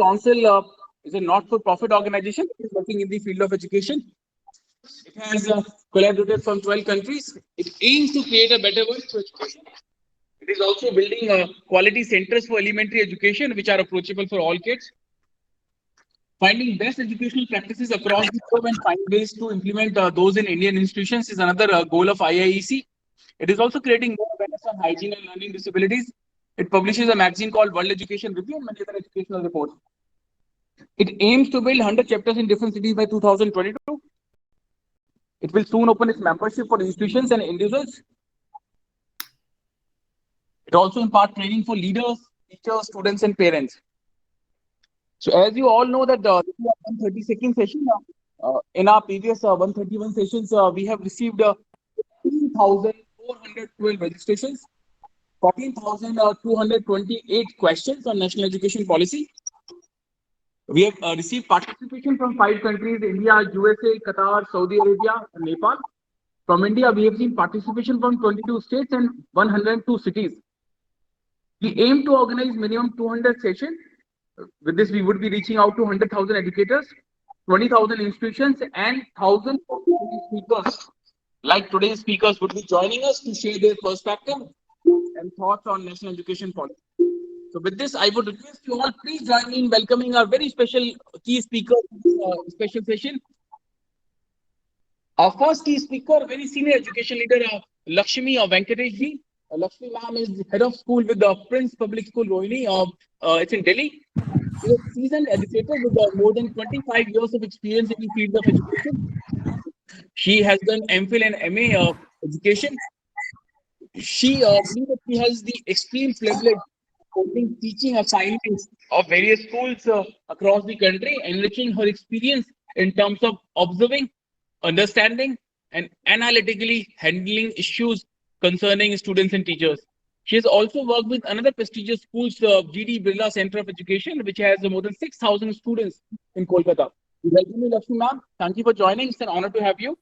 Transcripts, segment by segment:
Council is a not-for-profit organization working in the field of education. It has collaborated from 12 countries. It aims to create a better world for education. It is also building quality centers for elementary education, which are approachable for all kids. Finding best educational practices across the globe and find ways to implement those in Indian institutions is another goal of IIEC. It is also creating more awareness on hygiene and learning disabilities. It publishes a magazine called World Education Review and many other educational reports. It aims to build 100 chapters in different cities by 2022. It will soon open its membership for institutions and individuals. It also imparts training for leaders, teachers, students, and parents. So as you all know that this is our 132nd session. In our previous 131 sessions, we have received 14,412 registrations, 14,228 questions on national education policy. We have received participation from 5 countries: India, USA, Qatar, Saudi Arabia, and Nepal. From India, we have seen participation from 22 states and 102 cities. We aim to organize minimum 200 sessions. With this, we would be reaching out to 100,000 educators, 20,000 institutions, and 1,000 speakers. Like today's speakers would be joining us to share their perspective and thoughts on national education policy. So with this, I would request you all, please join me in welcoming our very special key speaker special session. Our first key speaker, very senior education leader, Lakshmi Venkatesh ji. Lakshmi ma'am is head of school with the Prince Public School, Rohini. It's in Delhi. She's a seasoned educator with more than 25 years of experience in the field of education. She has done MPhil and MA education. She has the extreme privilege of teaching assignments of various schools across the country, enriching her experience in terms of observing, understanding, and analytically handling issues concerning students and teachers. She has also worked with another prestigious schools, GD Birla Center of Education, which has more than 6,000 students in Kolkata. Welcome, Lakshmi ma'am. Thank you for joining. It's an honor to have you.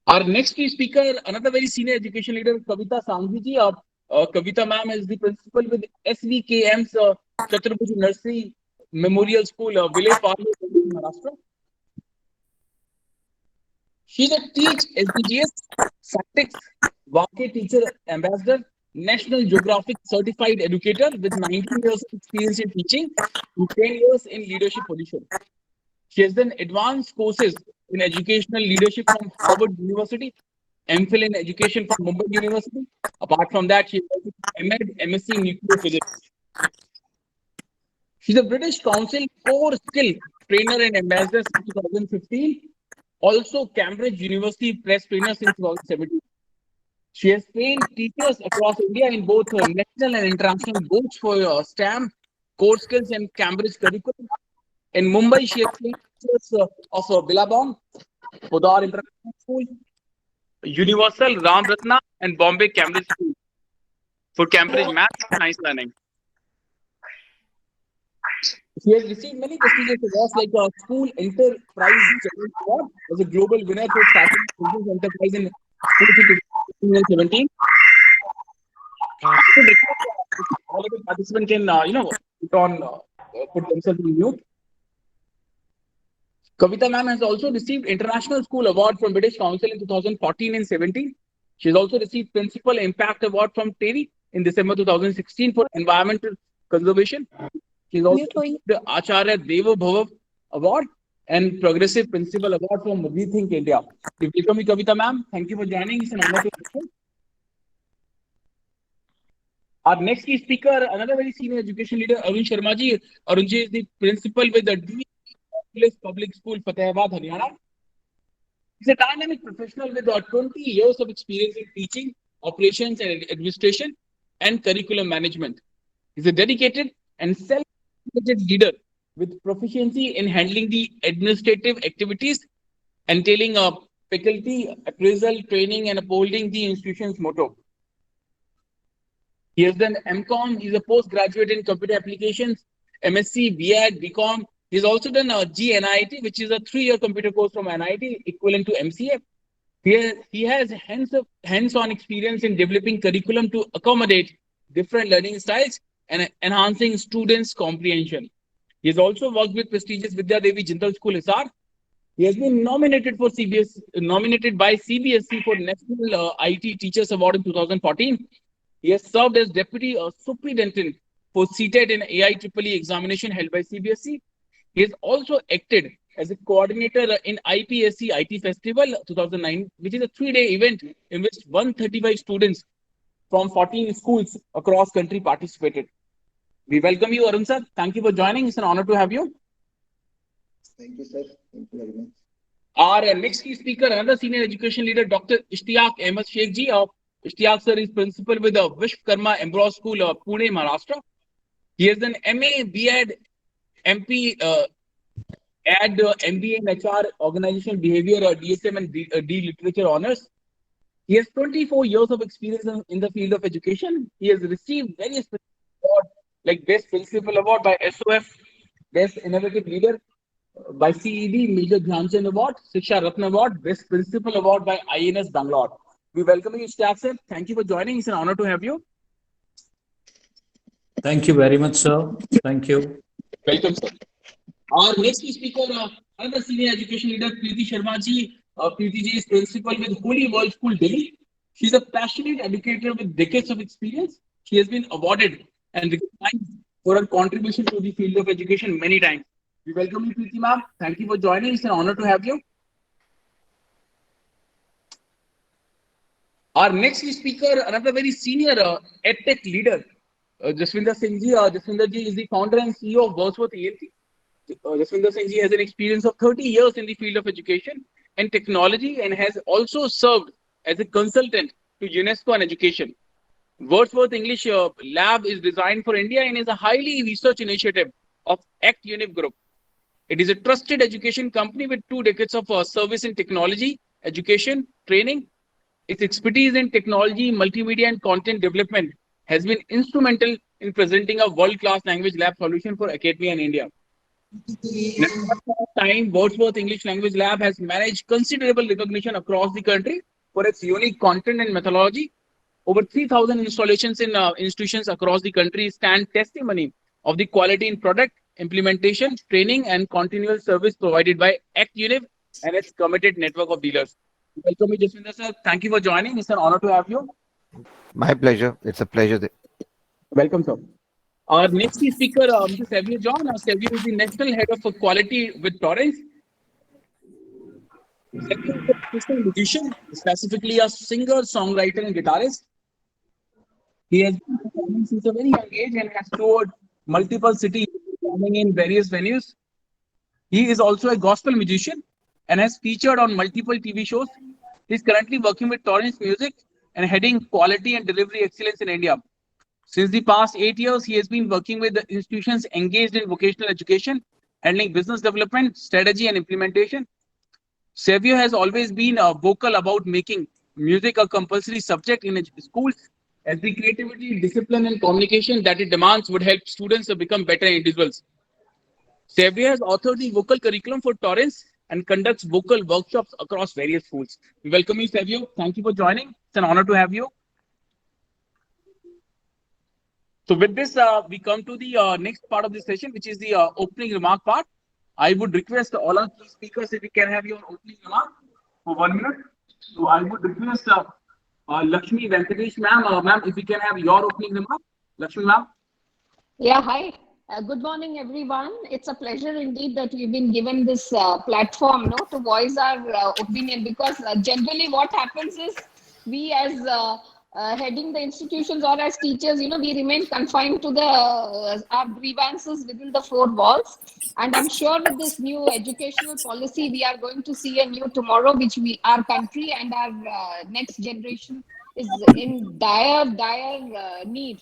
Our next key speaker, another very senior education leader, Kavita Sanghvi ji. Kavita ma'am is the principal with SVKM's Chhatrapati Nursery Memorial School, Vile Parle, Maharashtra. She's a Teach SDGs, Statistics, Vake Teacher Ambassador, National Geographic Certified Educator with 19 years of experience in teaching and 10 years in leadership position. She has done advanced courses in educational leadership from Harvard University, MPhil in education from Mumbai University. Apart from that, she has MAd, MSc in nuclear physics. She's a British Council core skill trainer and ambassador since 2015. Also, Cambridge University press trainer since 2017. She has trained teachers across India in both national and international boards for STAM, core skills, and Cambridge curriculum. In Mumbai, she has trained teachers of Billabong, Podar International School, Universal, Ram Ratna, and Bombay Cambridge School for Cambridge Math and Science Learning. She has received many prestigious awards like a School Enterprise Challenge Award as a global winner for starting business enterprise in 2017. All of the participants can, put themselves in mute. Kavita ma'am has also received International School Award from British Council in 2014 and 17. She has also received Principal Impact Award from TERI in December 2016 for environmental conservation. She has also received the Acharya Deva Bhava Award and Progressive Principal Award from Rethink India. Welcome, Kavita ma'am. Thank you for joining. It's an honor to have you. Our next key speaker, another very senior education leader, Arun Sharma ji. Arun ji is the principal with the Public School, Fatehbad, Haryana. He's a dynamic professional with 20 years of experience in teaching, operations and administration, and curriculum management. He's a dedicated and self-motivated leader with proficiency in handling the administrative activities entailing faculty appraisal, training, and upholding the institution's motto. He has done MCOM. He's a postgraduate in computer applications, MSc, BAd, BCom. He's also done GNIT, which is a 3-year computer course from NIT, equivalent to MCA. He has hands-on experience in developing curriculum to accommodate different learning styles and enhancing students' comprehension. He has also worked with prestigious Vidya Devi Jindal School, Hisar. He has been nominated for nominated by CBSE for National IT Teachers Award in 2014. He has served as Deputy Superintendent for CTET and AIEEE examination held by CBSE. He has also acted as a coordinator in IPSC IT Festival 2009, which is a 3-day event in which 135 students from 14 schools across country participated. We welcome you, Arun sir. Thank you for joining. It's an honor to have you. Thank you, sir. Thank you very much. Our next key speaker, another senior education leader, Dr. Ishtiaq Ahmed Sheikh ji. Ishtiaq sir is principal with the Vishwakarma Embrow School, Pune, Maharashtra. He has an MA, BEd, MP, add MBA in HR, Organizational Behavior, DSM and D Literature honors. He has 24 years of experience in the field of education. He has received various awards like Best Principal Award by SOF, Best Innovative Leader by CED, Major Dhyanchand Award, Shiksha Ratna Award, Best Principal Award by INS Bangalore. We welcome you, Ishtiaq sir. Thank you for joining. It's an honor to have you. Thank you very much, sir. Thank you. Welcome, sir. Our next speaker, another senior education leader, Preeti Sharma ji. Preeti ji is principal with Holy World School, Delhi. She's a passionate educator with decades of experience. She has been awarded and recognized for her contribution to the field of education many times. We welcome you, Preeti ma'am. Thank you for joining. It's an honor to have you. Our next speaker, another very senior EdTech leader, Jaswinder Singh ji. Jaswinder ji is the founder and CEO of Wordsworth ELT. Jaswinder Singh ji has an experience of 30 years in the field of education and technology and has also served as a consultant to UNESCO and education. Wordsworth English Lab is designed for India and is a highly research initiative of ACT UNIV Group. It is a trusted education company with 2 decades of service in technology, education, training. Its expertise in technology, multimedia and content development has been instrumental in presenting a world-class language lab solution for academia in India. In a short time, Wordsworth English Language Lab has managed considerable recognition across the country for its unique content and methodology. Over 3,000 installations in institutions across the country stand testimony of the quality in product, implementation, training, and continual service provided by ACT UNIV and its committed network of dealers. Welcome, Jaswinder sir. Thank you for joining. It's an honor to have you. My pleasure. It's a pleasure. Welcome, sir. Our next speaker, Mr. Savio John. Savio is the National Head of Quality with Torrens. Savio is a professional musician, specifically a singer, songwriter, and guitarist. He has been performing since a very young age and has toured multiple cities, performing in various venues. He is also a gospel musician and has featured on multiple TV shows. He is currently working with Torrens Music and heading quality and delivery excellence in India. Since the past 8 years, he has been working with the institutions engaged in vocational education, handling business development, strategy, and implementation. Savio has always been vocal about making music a compulsory subject in schools, as the creativity, discipline, and communication that it demands would help students to become better individuals. Savio has authored the vocal curriculum for Torrens and conducts vocal workshops across various schools. We welcome you, Savio. Thank you for joining. It's an honor to have you. So with this, we come to the next part of the session, which is the opening remark part. I would request all our speakers if we can have your opening remark for 1 minute. So I would request Lakshmi Venkatesh ma'am, ma'am, if we can have your opening remark. Lakshmi ma'am. Yeah, hi. Good morning, everyone. It's a pleasure indeed that we've been given this platform, to voice our opinion, because generally what happens is we as heading the institutions or as teachers, we remain confined to the our grievances within the 4 walls. And I'm sure with this new educational policy, we are going to see a new tomorrow, which our country and our next generation is in dire need.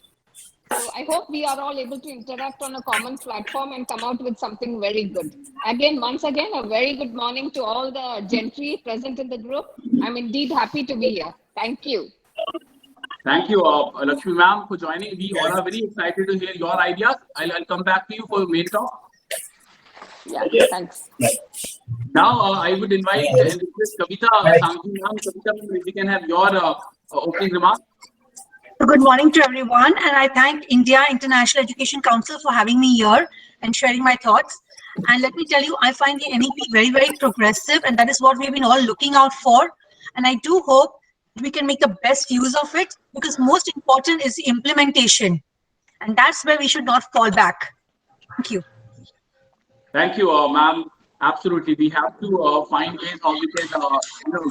So I hope we are all able to interact on a common platform and come out with something very good. Once again, a very good morning to all the gentry present in the group. I'm indeed happy to be here. Thank you. Thank you, Lakshmi ma'am, for joining. We all are very excited to hear your ideas. I'll come back to you for main talk. Yeah, thanks. Now, I would invite and request Kavita Sanghi ma'am. Kavita ma'am, if we can have your opening remark. So good morning to everyone, and I thank India International Education Council for having me here and sharing my thoughts. And let me tell you, I find the NEP very, very progressive, and that is what we've been all looking out for. And I do hope we can make the best use of it, because most important is the implementation, and that's where we should not fall back. Thank you. Thank you, ma'am. Absolutely, we have to find ways how we can,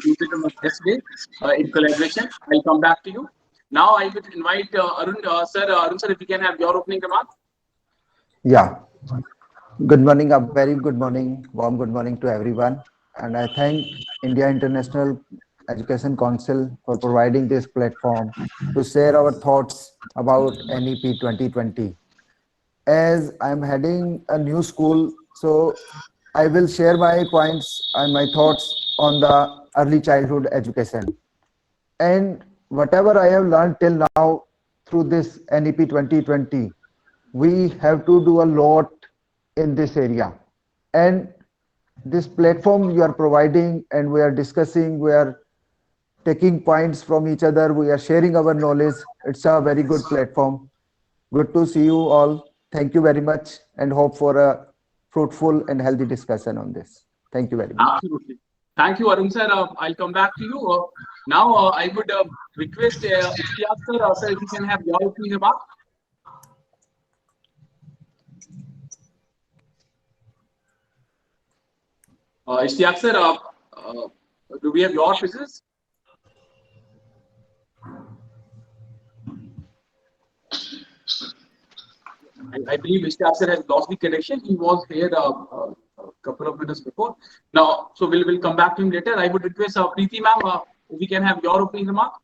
use it in the best way in collaboration. I'll come back to you. Now, I would invite Arun, sir. Arun, sir, if you can have your opening remark. Yeah. Good morning, a very good morning, warm good morning to everyone. And I thank India International Education Council for providing this platform to share our thoughts about NEP 2020. As I'm heading a new school, so I will share my points and my thoughts on the early childhood education. And whatever I have learned till now through this NEP 2020, we have to do a lot in this area. And this platform you are providing, and we are discussing, we are taking points from each other, we are sharing our knowledge. It's a very good platform. Good to see you all. Thank you very much, and hope for a fruitful and healthy discussion on this. Thank you very much. Absolutely. Thank you, Arun, sir. I'll come back to you. Now, I would request Ishtiaq, sir, sir, if you can have your opening remark. Ishtiaq, sir, do we have your wishes? I believe Ishtiaq sir has lost the connection. He was here a couple of minutes before. Now, so we'll come back to him later. I would request Preeti ma'am, if we can have your opening remark.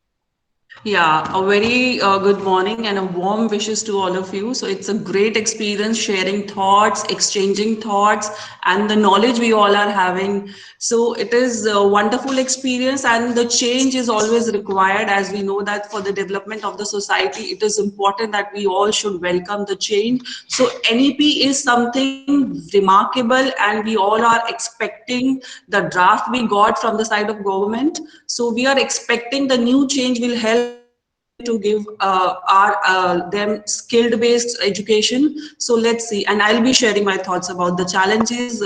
Yeah, a very good morning and a warm wishes to all of you. So it's a great experience sharing thoughts, exchanging thoughts, and the knowledge we all are having. So it is a wonderful experience, and the change is always required, as we know that for the development of the society, it is important that we all should welcome the change. So NEP is something remarkable, and we all are expecting the draft we got from the side of government. So we are expecting the new change will help to give them skilled based education. So let's see, and I'll be sharing my thoughts about the challenges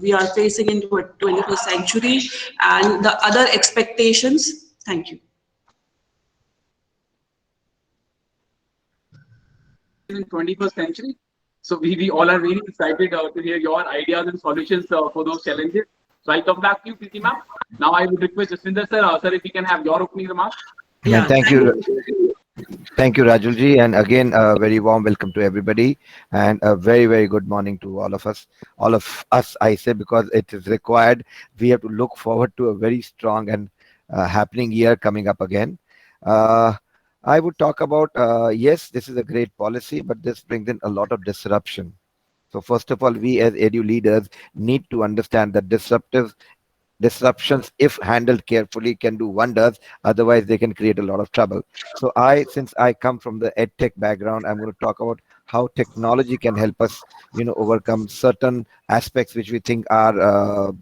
we are facing in 21st century and the other expectations. Thank you. In 21st century, so we all are really excited to hear your ideas and solutions for those challenges. So I'll come back to you, Preeti ma'am. Now I would request Jaswinder sir, sir, if you can have your opening remarks. Yeah, thank you. Thank you, Rajulji. And again, a very warm welcome to everybody, and a very, very good morning to all of us. All of us, I say, because it is required. We have to look forward to a very strong and happening year coming up again. I would talk about, yes, this is a great policy, but this brings in a lot of disruption. So first of all, we as edu leaders need to understand that disruptions, if handled carefully, can do wonders. Otherwise, they can create a lot of trouble. So since I come from the EdTech background, I'm going to talk about how technology can help us, overcome certain aspects which we think are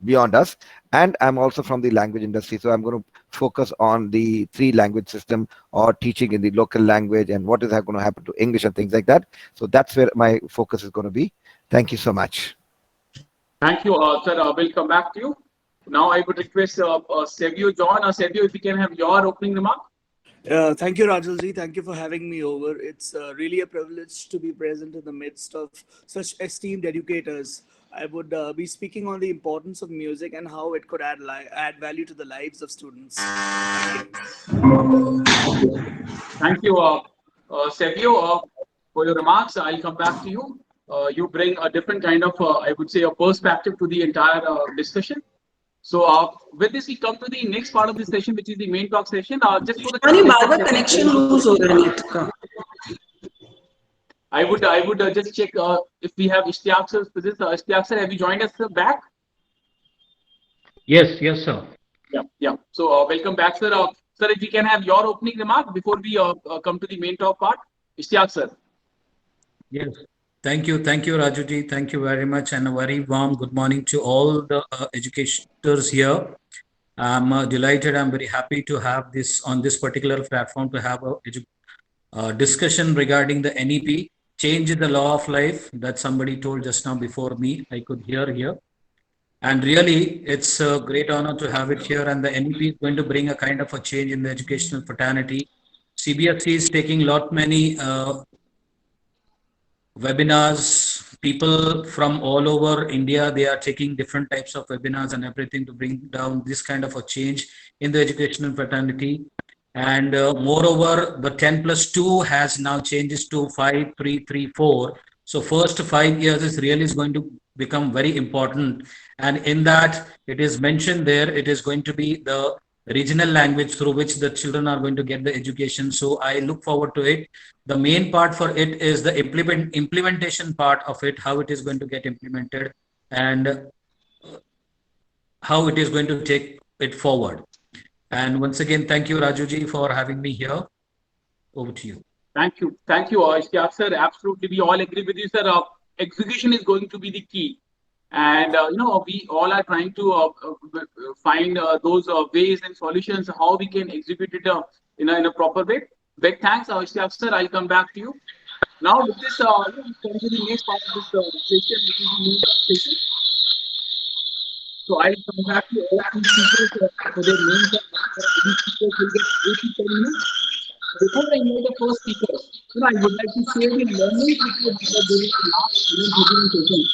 beyond us. And I'm also from the language industry, so I'm going to focus on the 3-language system, or teaching in the local language, and what is going to happen to English and things like that. So that's where my focus is going to be. Thank you so much. Thank you, sir. We'll come back to you. Now I would request Sevio John, Sevio, if you can have your opening remark. Thank you, Rajulji. Thank you for having me over. It's really a privilege to be present in the midst of such esteemed educators. I would be speaking on the importance of music and how it could add value to the lives of students. Thank you, Sevio, for your remarks. I'll come back to you. You bring a different kind of, I would say, a perspective to the entire discussion. So with this, we come to the next part of the session, which is the main talk session. Just for the connection lose हो रहा है net का. I would just check if we have Ishtiaq sir. Ishtiaq sir, have you joined us back? Yes, sir. Yeah. So welcome back, sir. Sir, if we can have your opening remark before we come to the main talk part. Ishtiaq sir. Yes. Thank you, Rajuji. Thank you very much, and a very warm good morning to all the educators here. I'm delighted. I'm very happy to have this on this particular platform to have a discussion regarding the NEP, change in the law of life that somebody told just now before me. I could hear here. And really, it's a great honor to have it here. And the NEP is going to bring a kind of a change in the educational fraternity. CBSE is taking lot many webinars. People from all over India, they are taking different types of webinars and everything to bring down this kind of a change in the educational fraternity. And moreover, the 10+2 has now changes to 5, 3, 3, 4. So first 5 years is really is going to become very important. And in that, it is mentioned there, it is going to be the regional language through which the children are going to get the education. So I look forward to it. The main part for it is the implementation part of it, how it is going to get implemented and how it is going to take it forward. And once again, thank you, Rajuji, for having me here. Over to you. Thank you. Thank you, Ishtiaq sir. Absolutely. We all agree with you, sir. Execution is going to be the key. And, we all are trying to find those ways and solutions, how we can execute it in a proper way. Big thanks, Ishtiaq sir. I'll come back to you. Now, with this, come to the next part of this session, which is the main session. So I'll come back to all three speakers for their main part. Each speaker will get 8 to 10 minutes. Before I know the first speaker, I would like to share the learning which we have during the last 13 sessions.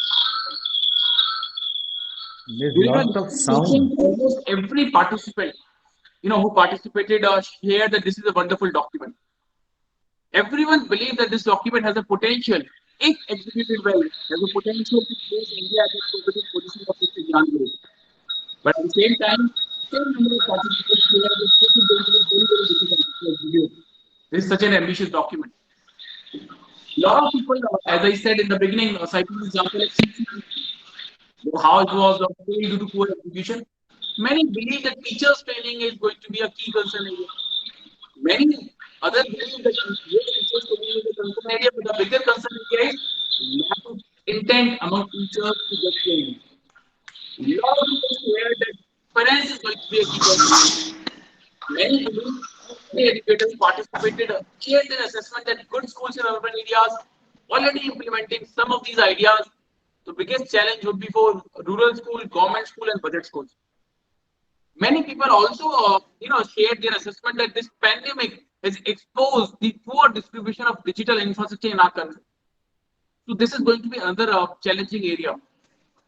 There's lots of sound. Almost every participant, who participated, shared that this is a wonderful document. Everyone believes that this document has a potential, if executed well, has a potential to place India at the competitive position of its Gyan Guru. But at the same time, same number of participants share that this is going to be very, very difficult to execute. This is such an ambitious document. A lot of people, as I said in the beginning, citing the example of CCP, how it was failed due to poor execution. Many believe that teachers' training is going to be a key concern area. Many others believe that teachers' training is a concern area, but the bigger concern area is lack of intent among teachers to get training. A lot of people swear that finance is going to be a key concern. Many believe the educators participated in an assessment that good schools in urban areas already implementing some of these ideas. The biggest challenge would be for rural school, government school, and budget schools. Many people also, shared their assessment that this pandemic has exposed the poor distribution of digital infrastructure in our country. So this is going to be another challenging area.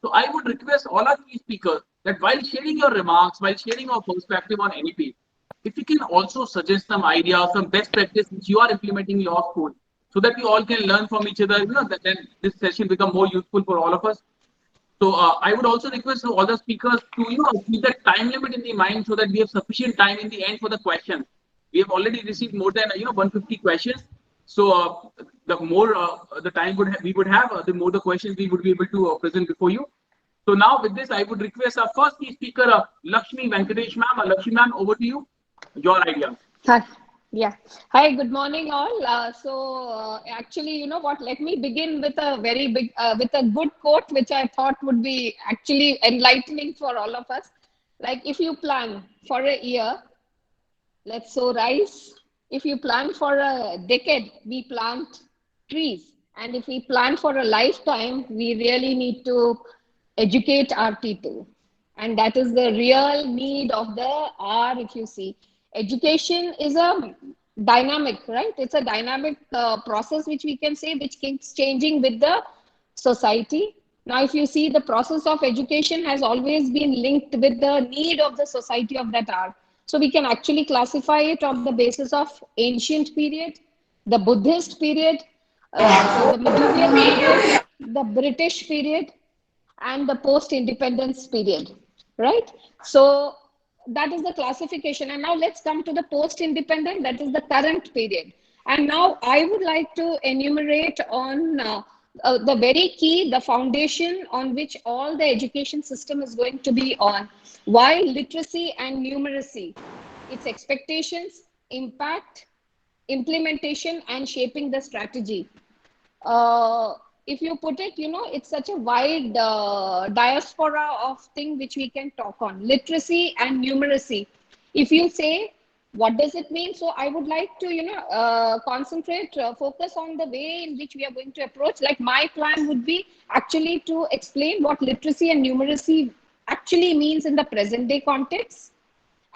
So I would request all our three speakers that while sharing your remarks, while sharing our perspective on NEP, if you can also suggest some ideas, some best practice which you are implementing in your school, so that we all can learn from each other, that then this session become more useful for all of us. So I would also request all the speakers to, keep that time limit in the mind so that we have sufficient time in the end for the questions. We have already received more than, 150 questions. So the more the time we would have, the more the questions we would be able to present before you. So now with this, I would request our first key speaker, Lakshmi Venkatesh ma'am. Lakshmi ma'am, over to you. Your ideas. Hi. Yeah. Hi, good morning all. Actually, you know what, let me begin with a with a good quote, which I thought would be actually enlightening for all of us. Like, if you plan for a year, let's sow rice. If you plan for a decade, we plant trees. And if we plan for a lifetime, we really need to educate our people. And that is the real need of the hour, if you see. Education is a dynamic, right? It's a dynamic process, which we can say, which keeps changing with the society. Now, if you see, the process of education has always been linked with the need of the society of that hour. So we can actually classify it on the basis of ancient period, the Buddhist period, the medieval period, the British period, and the post-independence period, right? So that is the classification. And now let's come to the post-independent, that is the current period. And now I would like to enumerate on the very key, the foundation on which all the education system is going to be on. Why literacy and numeracy? Its expectations, impact, implementation, and shaping the strategy. if you put it, it's such a wide diaspora of thing which we can talk on. Literacy and numeracy. If you say, what does it mean? So I would like to, concentrate, focus on the way in which we are going to approach. Like my plan would be actually to explain what literacy and numeracy actually means in the present day context.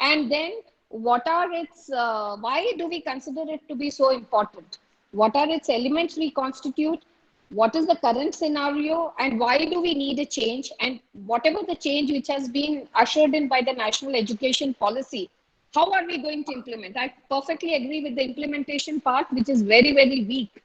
And then what are its, why do we consider it to be so important? What are its elements we constitute? What is the current scenario and why do we need a change? And whatever the change which has been ushered in by the national education policy, how are we going to implement? I perfectly agree with the implementation part, which is very, very weak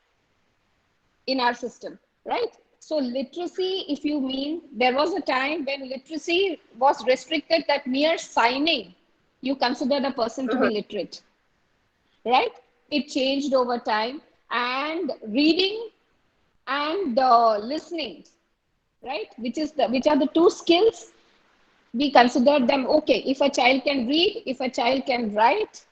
in our system, right? So literacy, if you mean, there was a time when literacy was restricted, that mere signing, you considered a person to be literate, right? It changed over time, and reading and listening, right? Which are the two skills. We consider them, okay, if a child can read, if a child can write,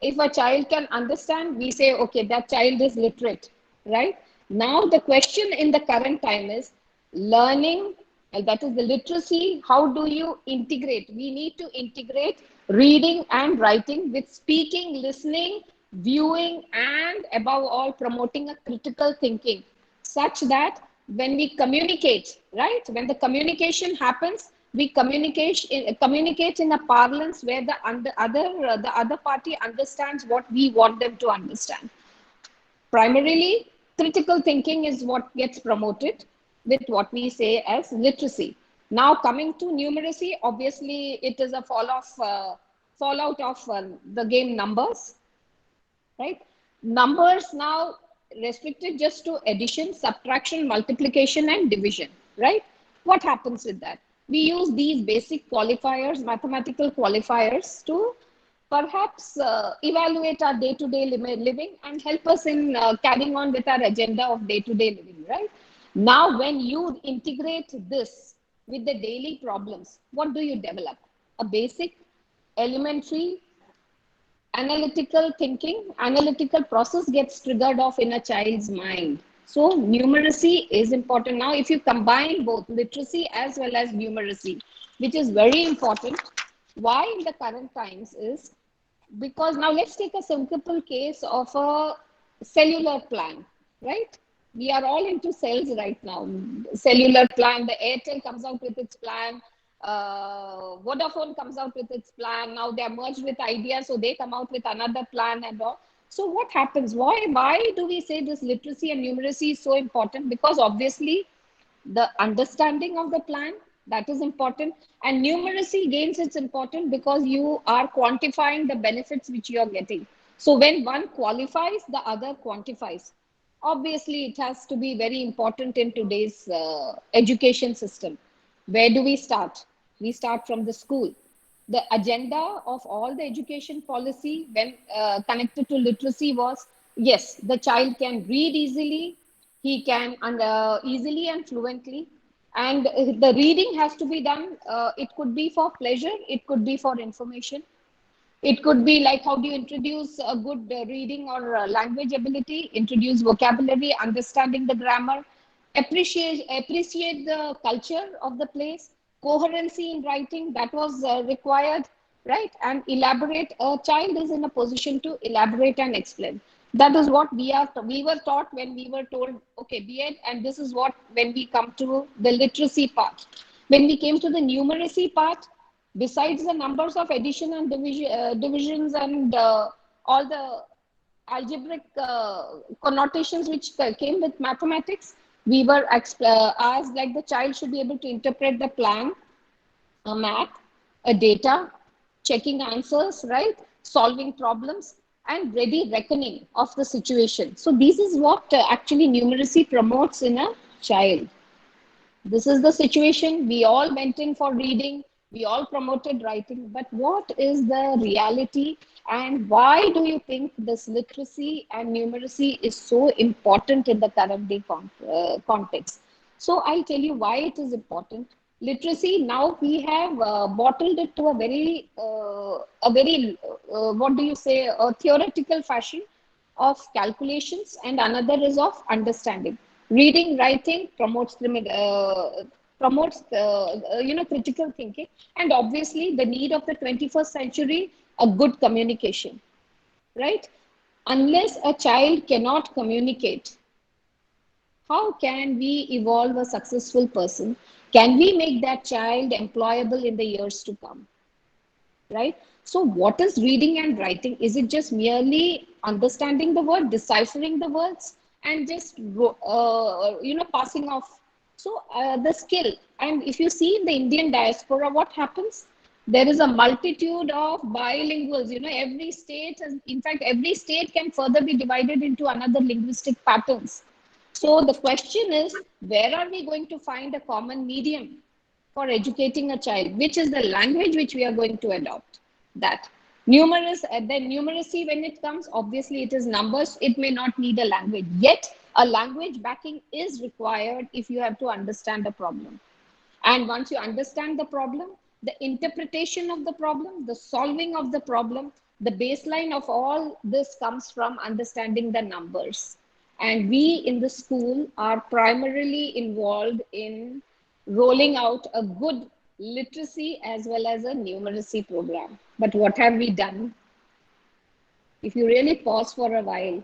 if a child can understand, we say, okay, that child is literate, right? Now the question in the current time is learning, and that is the literacy. How do you integrate? We need to integrate reading and writing with speaking, listening, viewing, and above all, promoting a critical thinking, such that when we communicate, right, when the communication happens, we communicate in a parlance where the other party understands what we want them to understand. Primarily, critical thinking is what gets promoted with what we say as literacy. Now, coming to numeracy, obviously, it is a fallout of the game numbers, right? Numbers now restricted just to addition, subtraction, multiplication, and division, right? What happens with that? We use these basic qualifiers, mathematical qualifiers, to perhaps evaluate our day-to-day living and help us in carrying on with our agenda of day-to-day living, right? Now, when you integrate this with the daily problems, what do you develop? A basic, elementary, analytical thinking, analytical process gets triggered off in a child's mind. So numeracy is important. Now, if you combine both literacy as well as numeracy, which is very important, why in the current times is because now let's take a simple case of a cellular plan, right? We are all into cells right now. Cellular plan, the Airtel comes out with its plan. Vodafone comes out with its plan. Now they are merged with Idea, so they come out with another plan and all. So what happens? Why do we say this literacy and numeracy is so important? Because obviously the understanding of the plan, that is important, and numeracy gains its importance because you are quantifying the benefits which you are getting. So when one qualifies, the other quantifies. Obviously, it has to be very important in today's education system. Where do we start? We start from the school. The agenda of all the education policy when connected to literacy was, yes, the child can read easily, he can easily and fluently, and the reading has to be done. It could be for pleasure, it could be for information. It could be like, how do you introduce a good reading or language ability, introduce vocabulary, understanding the grammar, appreciate the culture of the place, coherency in writing, that was required, right? And elaborate. A child is in a position to elaborate and explain. That is what we were taught when we were told, okay, B.Ed, and this is what, when we come to the literacy part. When we came to the numeracy part, besides the numbers of addition and divisions and all the algebraic connotations which came with mathematics, we were asked, like, the child should be able to interpret the plan, a math, a data, checking answers, right? Solving problems, and ready reckoning of the situation. So this is what actually numeracy promotes in a child. This is the situation. We all went in for reading. We all promoted writing. But what is the reality? And why do you think this literacy and numeracy is so important in the current day context? So I'll tell you why it is important. Literacy, now we have bottled it to a very, what do you say, a theoretical fashion of calculations, and another is of understanding. Reading, writing promotes critical thinking, and obviously the need of the 21st century, a good communication, right? Unless a child cannot communicate, how can we evolve a successful person? Can we make that child employable in the years to come? Right? So, what is reading and writing? Is it just merely understanding the word, deciphering the words, and just passing off? So, the skill. And if you see in the Indian diaspora, what happens? There is a multitude of bilinguals. Every state has, in fact, every state can further be divided into another linguistic patterns. So the question is, where are we going to find a common medium for educating a child? Which is the language which we are going to adopt? That then numeracy, when it comes, obviously it is numbers. It may not need a language. Yet a language backing is required if you have to understand a problem. And once you understand the problem, the interpretation of the problem, the solving of the problem, the baseline of all this comes from understanding the numbers. And we in the school are primarily involved in rolling out a good literacy as well as a numeracy program. But what have we done? If you really pause for a while,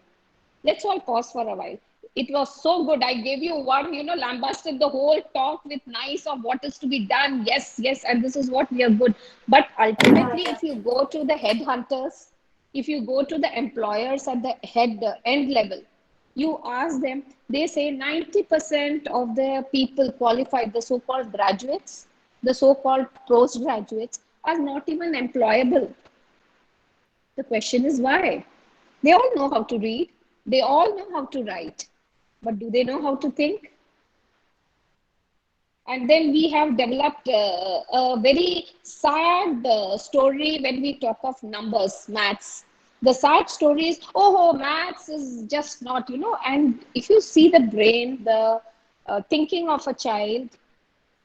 let's all pause for a while. It was so good. I gave you one, lambasted the whole talk with nice of what is to be done. Yes, yes, and this is what we are good. But ultimately, if you go to the headhunters, if you go to the employers at the end level, you ask them, they say 90% of the people qualified, the so-called graduates, the so-called postgraduates, are not even employable. The question is why? They all know how to read, they all know how to write, but do they know how to think? And then we have developed a very sad story when we talk of numbers, maths. The sad story is, oh, maths is just not, and if you see the brain, the thinking of a child,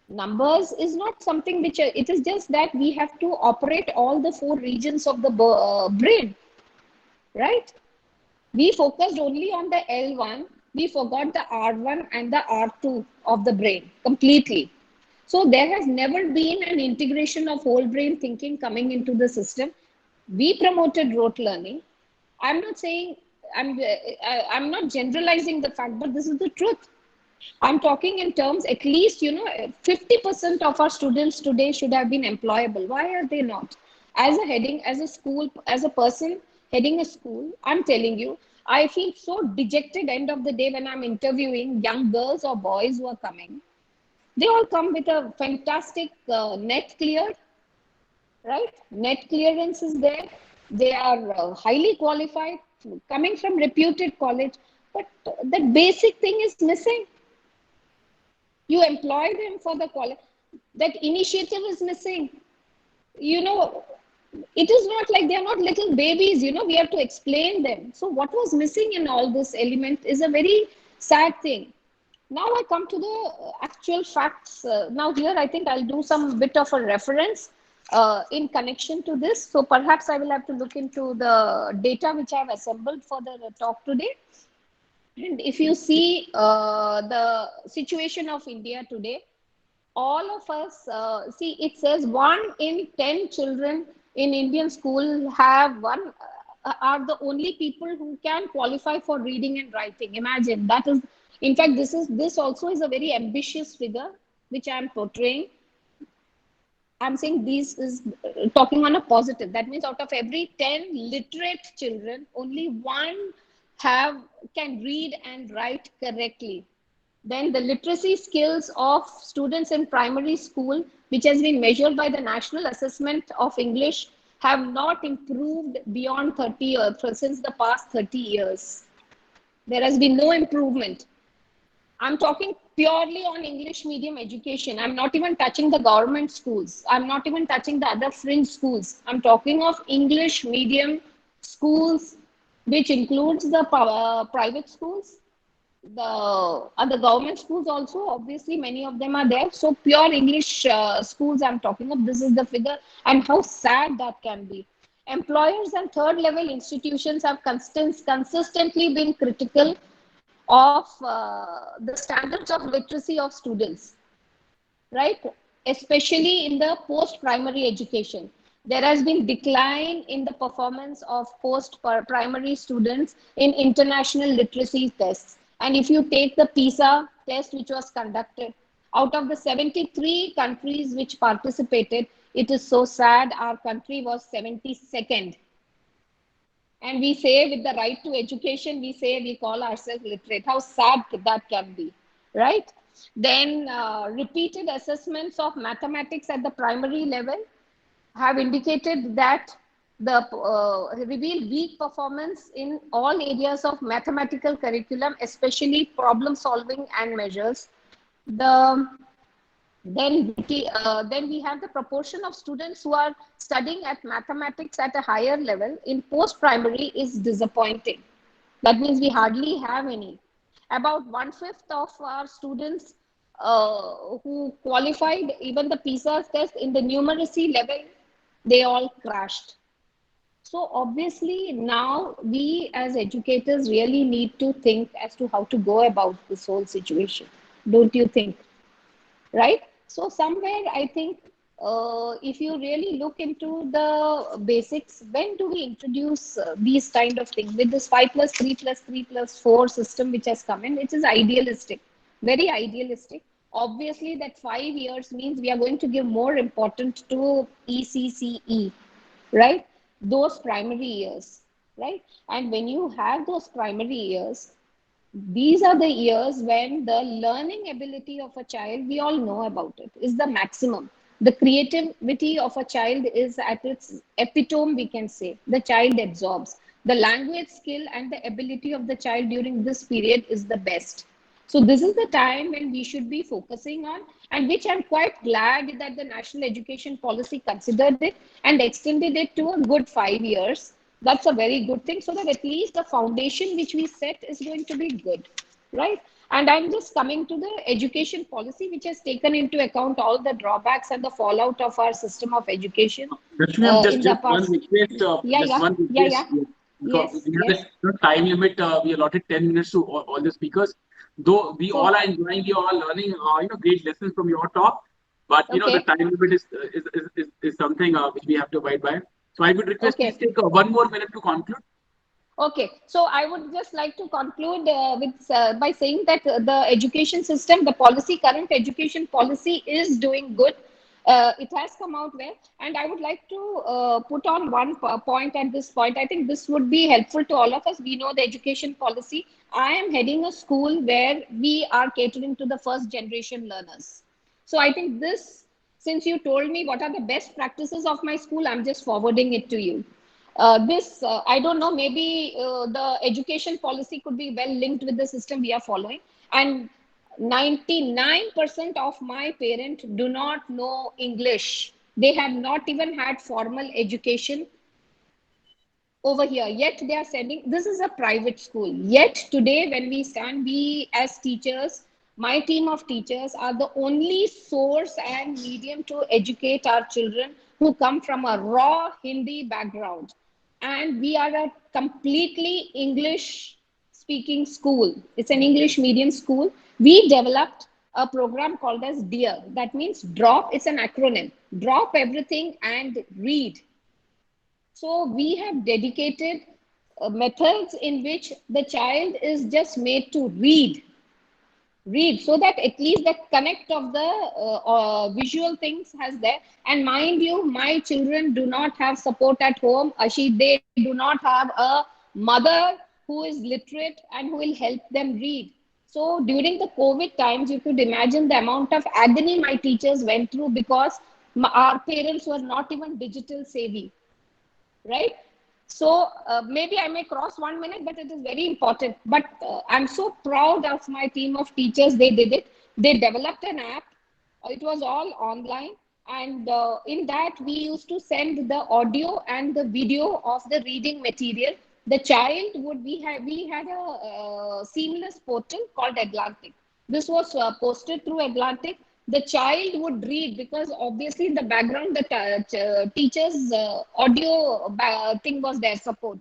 numbers is not something which, it is just that we have to operate all the four regions of the brain, right? We focused only on the L1, we forgot the R1 and the R2 of the brain completely. So there has never been an integration of whole brain thinking coming into the system. We promoted rote learning. I'm not saying, I'm not generalizing the fact, but this is the truth. I'm talking in terms, at least, 50% of our students today should have been employable. Why are they not? As a school, as a person heading a school, I'm telling you, I feel so dejected end of the day when I'm interviewing young girls or boys who are coming. They all come with a fantastic net cleared, right? Net clearance is there. They are highly qualified, coming from reputed college, but the basic thing is missing. You employ them for the college. That initiative is missing. It is not like they're not little babies, we have to explain them. So what was missing in all this element is a very sad thing. Now I come to the actual facts. Now here I think I'll do some bit of a reference in connection to this. So perhaps I will have to look into the data which I've assembled for the talk today. And if you see the situation of India today, all of us, see, it says 1 in 10 children in Indian school are the only people who can qualify for reading and writing. Imagine that is, in fact, this also is a very ambitious figure, which I'm portraying. I'm saying this is talking on a positive. That means out of every 10 literate children, only one can read and write correctly. Then the literacy skills of students in primary school, which has been measured by the National Assessment of English, have not improved beyond 30 years, since the past 30 years. There has been no improvement. I'm talking purely on English medium education. I'm not even touching the government schools. I'm not even touching the other fringe schools. I'm talking of English medium schools, which includes the private schools, the other government schools also. Obviously, many of them are there. So pure English schools I'm talking of. This is the figure, and how sad that can be. Employers and third level institutions have consistently been critical of the standards of literacy of students, right? Especially in the post-primary education. There has been decline in the performance of post-primary students in international literacy tests. And if you take the PISA test which was conducted, out of the 73 countries which participated, it is so sad our country was 72nd. And we say with the right to education, we say we call ourselves literate. How sad that can be, right? Then repeated assessments of mathematics at the primary level have indicated that the reveal weak performance in all areas of mathematical curriculum, especially problem solving and measures. Then we have the proportion of students who are studying at mathematics at a higher level in post-primary is disappointing. That means we hardly have any. About 1/5 of our students who qualified even the PISA test in the numeracy level, they all crashed. So obviously now we as educators really need to think as to how to go about this whole situation. Don't you think? Right? So somewhere I think if you really look into the basics, when do we introduce these kind of things with this 5+3+3+4 system which has come in, which is idealistic, very idealistic. Obviously that 5 years means we are going to give more importance to ECCE, right? Those primary years, right? And when you have those primary years, these are the years when the learning ability of a child, we all know about it, is the maximum. The creativity of a child is at its epitome, we can say. The child absorbs. The language skill and the ability of the child during this period is the best. So this is the time when we should be focusing on, and which I'm quite glad that the National Education Policy considered it and extended it to a good 5 years. That's a very good thing, so that at least the foundation which we set is going to be good, right? And I'm just coming to the education policy, which has taken into account all the drawbacks and the fallout of our system of education in the past. Yeah. Because Yes, we have yes. this time limit, we allotted 10 minutes to all the speakers. Though we So- all are enjoying, we are all learning, great lessons from your talk. But the Okay. time limit is something which we have to abide by. So I would request Okay. please take 1 more minute to conclude. Okay, so I would just like to conclude by saying that the education system, the current education policy is doing good. It has come out well, and I would like to put on one point at this point. I think this would be helpful to all of us. We know the education policy. I am heading a school where we are catering to the first generation learners. So I think this, since you told me what are the best practices of my school, I'm just forwarding it to you. I don't know, maybe the education policy could be well linked with the system we are following. And 99% of my parents do not know English. They have not even had formal education over here. Yet they are sending, this is a private school. Yet today, when we stand, we as teachers, my team of teachers are the only source and medium to educate our children who come from a raw Hindi background. And we are a completely English speaking school. It's an English medium school. We developed a program called as DEAR. That means drop, it's an acronym. Drop everything and read. So we have dedicated methods in which the child is just made to read, so that at least the connect of the visual things has there. And mind you, my children do not have support at home. They do not have a mother who is literate and who will help them read. So during the COVID times, you could imagine the amount of agony my teachers went through, because our parents were not even digital savvy, right? So maybe I may cross 1 minute, but it is very important. But I'm so proud of my team of teachers. They did it. They developed an app. It was all online. And in that, we used to send the audio and the video of the reading material. The child would, we had a seamless portal called Atlantic. This was posted through Atlantic. The child would read, because obviously in the background the teacher's audio thing was there, support.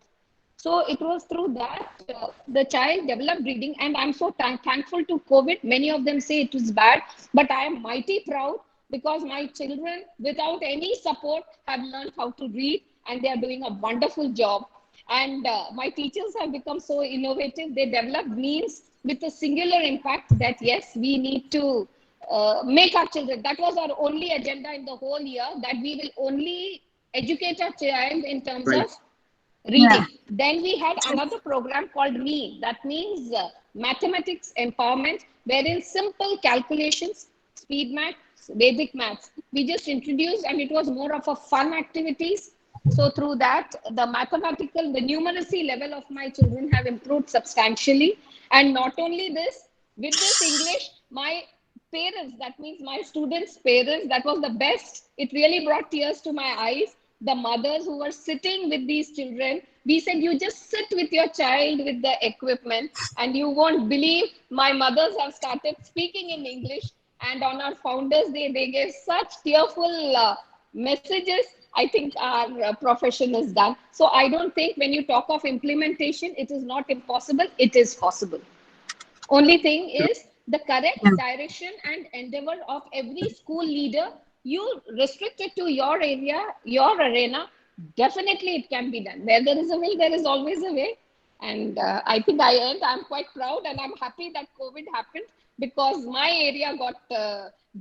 So it was through that the child developed reading, and I'm so thankful to COVID. Many of them say it was bad, but I am mighty proud because my children, without any support, have learned how to read, and they are doing a wonderful job. And my teachers have become so innovative. They develop means with a singular impact that yes, we need to make our children. That was our only agenda in the whole year, that we will only educate our child in terms Right. of reading. Yeah. Then we had another program called ME, that means mathematics empowerment, wherein simple calculations, speed maths, Vedic maths, we just introduced, and it was more of a fun activities. So through that, the numeracy level of my children have improved substantially. And not only this, with this English, my parents, that means my students' parents, that was the best. It really brought tears to my eyes. The mothers who were sitting with these children, we said, you just sit with your child with the equipment, and you won't believe my mothers have started speaking in English. And on our Founders Day, they gave such tearful messages. I think our profession is done. So I don't think when you talk of implementation, it is not impossible, it is possible. Only thing is the correct direction and endeavor of every school leader. You restrict it to your area, your arena. Definitely it can be done. Where there is a will, there is always a way. And I think I'm quite proud, and I'm happy that COVID happened, because my area got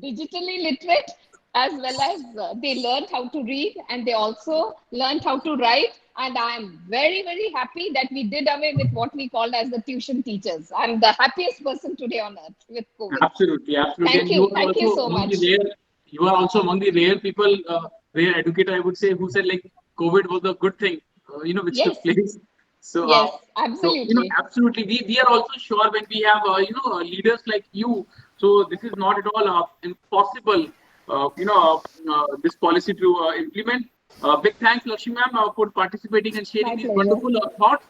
digitally literate, as well as they learned how to read, and they also learned how to write. And I'm very, very happy that we did away with what we called as the tuition teachers. I'm the happiest person today on earth with COVID. Absolutely, absolutely. Thank And you. are Thank you also so among much. the rare, you are also among the rare people, rare educator, I would say, who said like COVID was a good thing, which Yes. took place. So, Yes, so absolutely. absolutely, we are also sure when we have leaders like you. So this is not at all impossible, this policy to implement. Big thanks, Lakshmi ma'am, for participating and sharing My these pleasure. wonderful thoughts.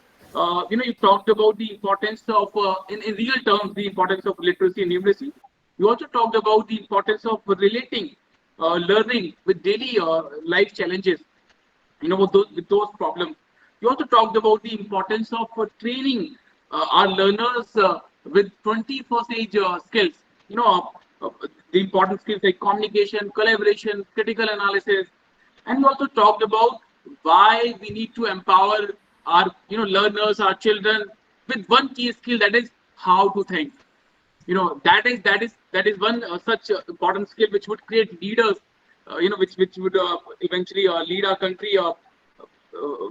You talked about the importance of, in real terms, the importance of literacy and numeracy. You also talked about the importance of relating learning with daily life challenges, with those problems. You also talked about the importance of training our learners with 21st age skills, the important skills like communication, collaboration, critical analysis. And we also talked about why we need to empower our learners, our children, with one key skill, that is how to think. That is one such important skill which would create leaders, which would eventually lead our country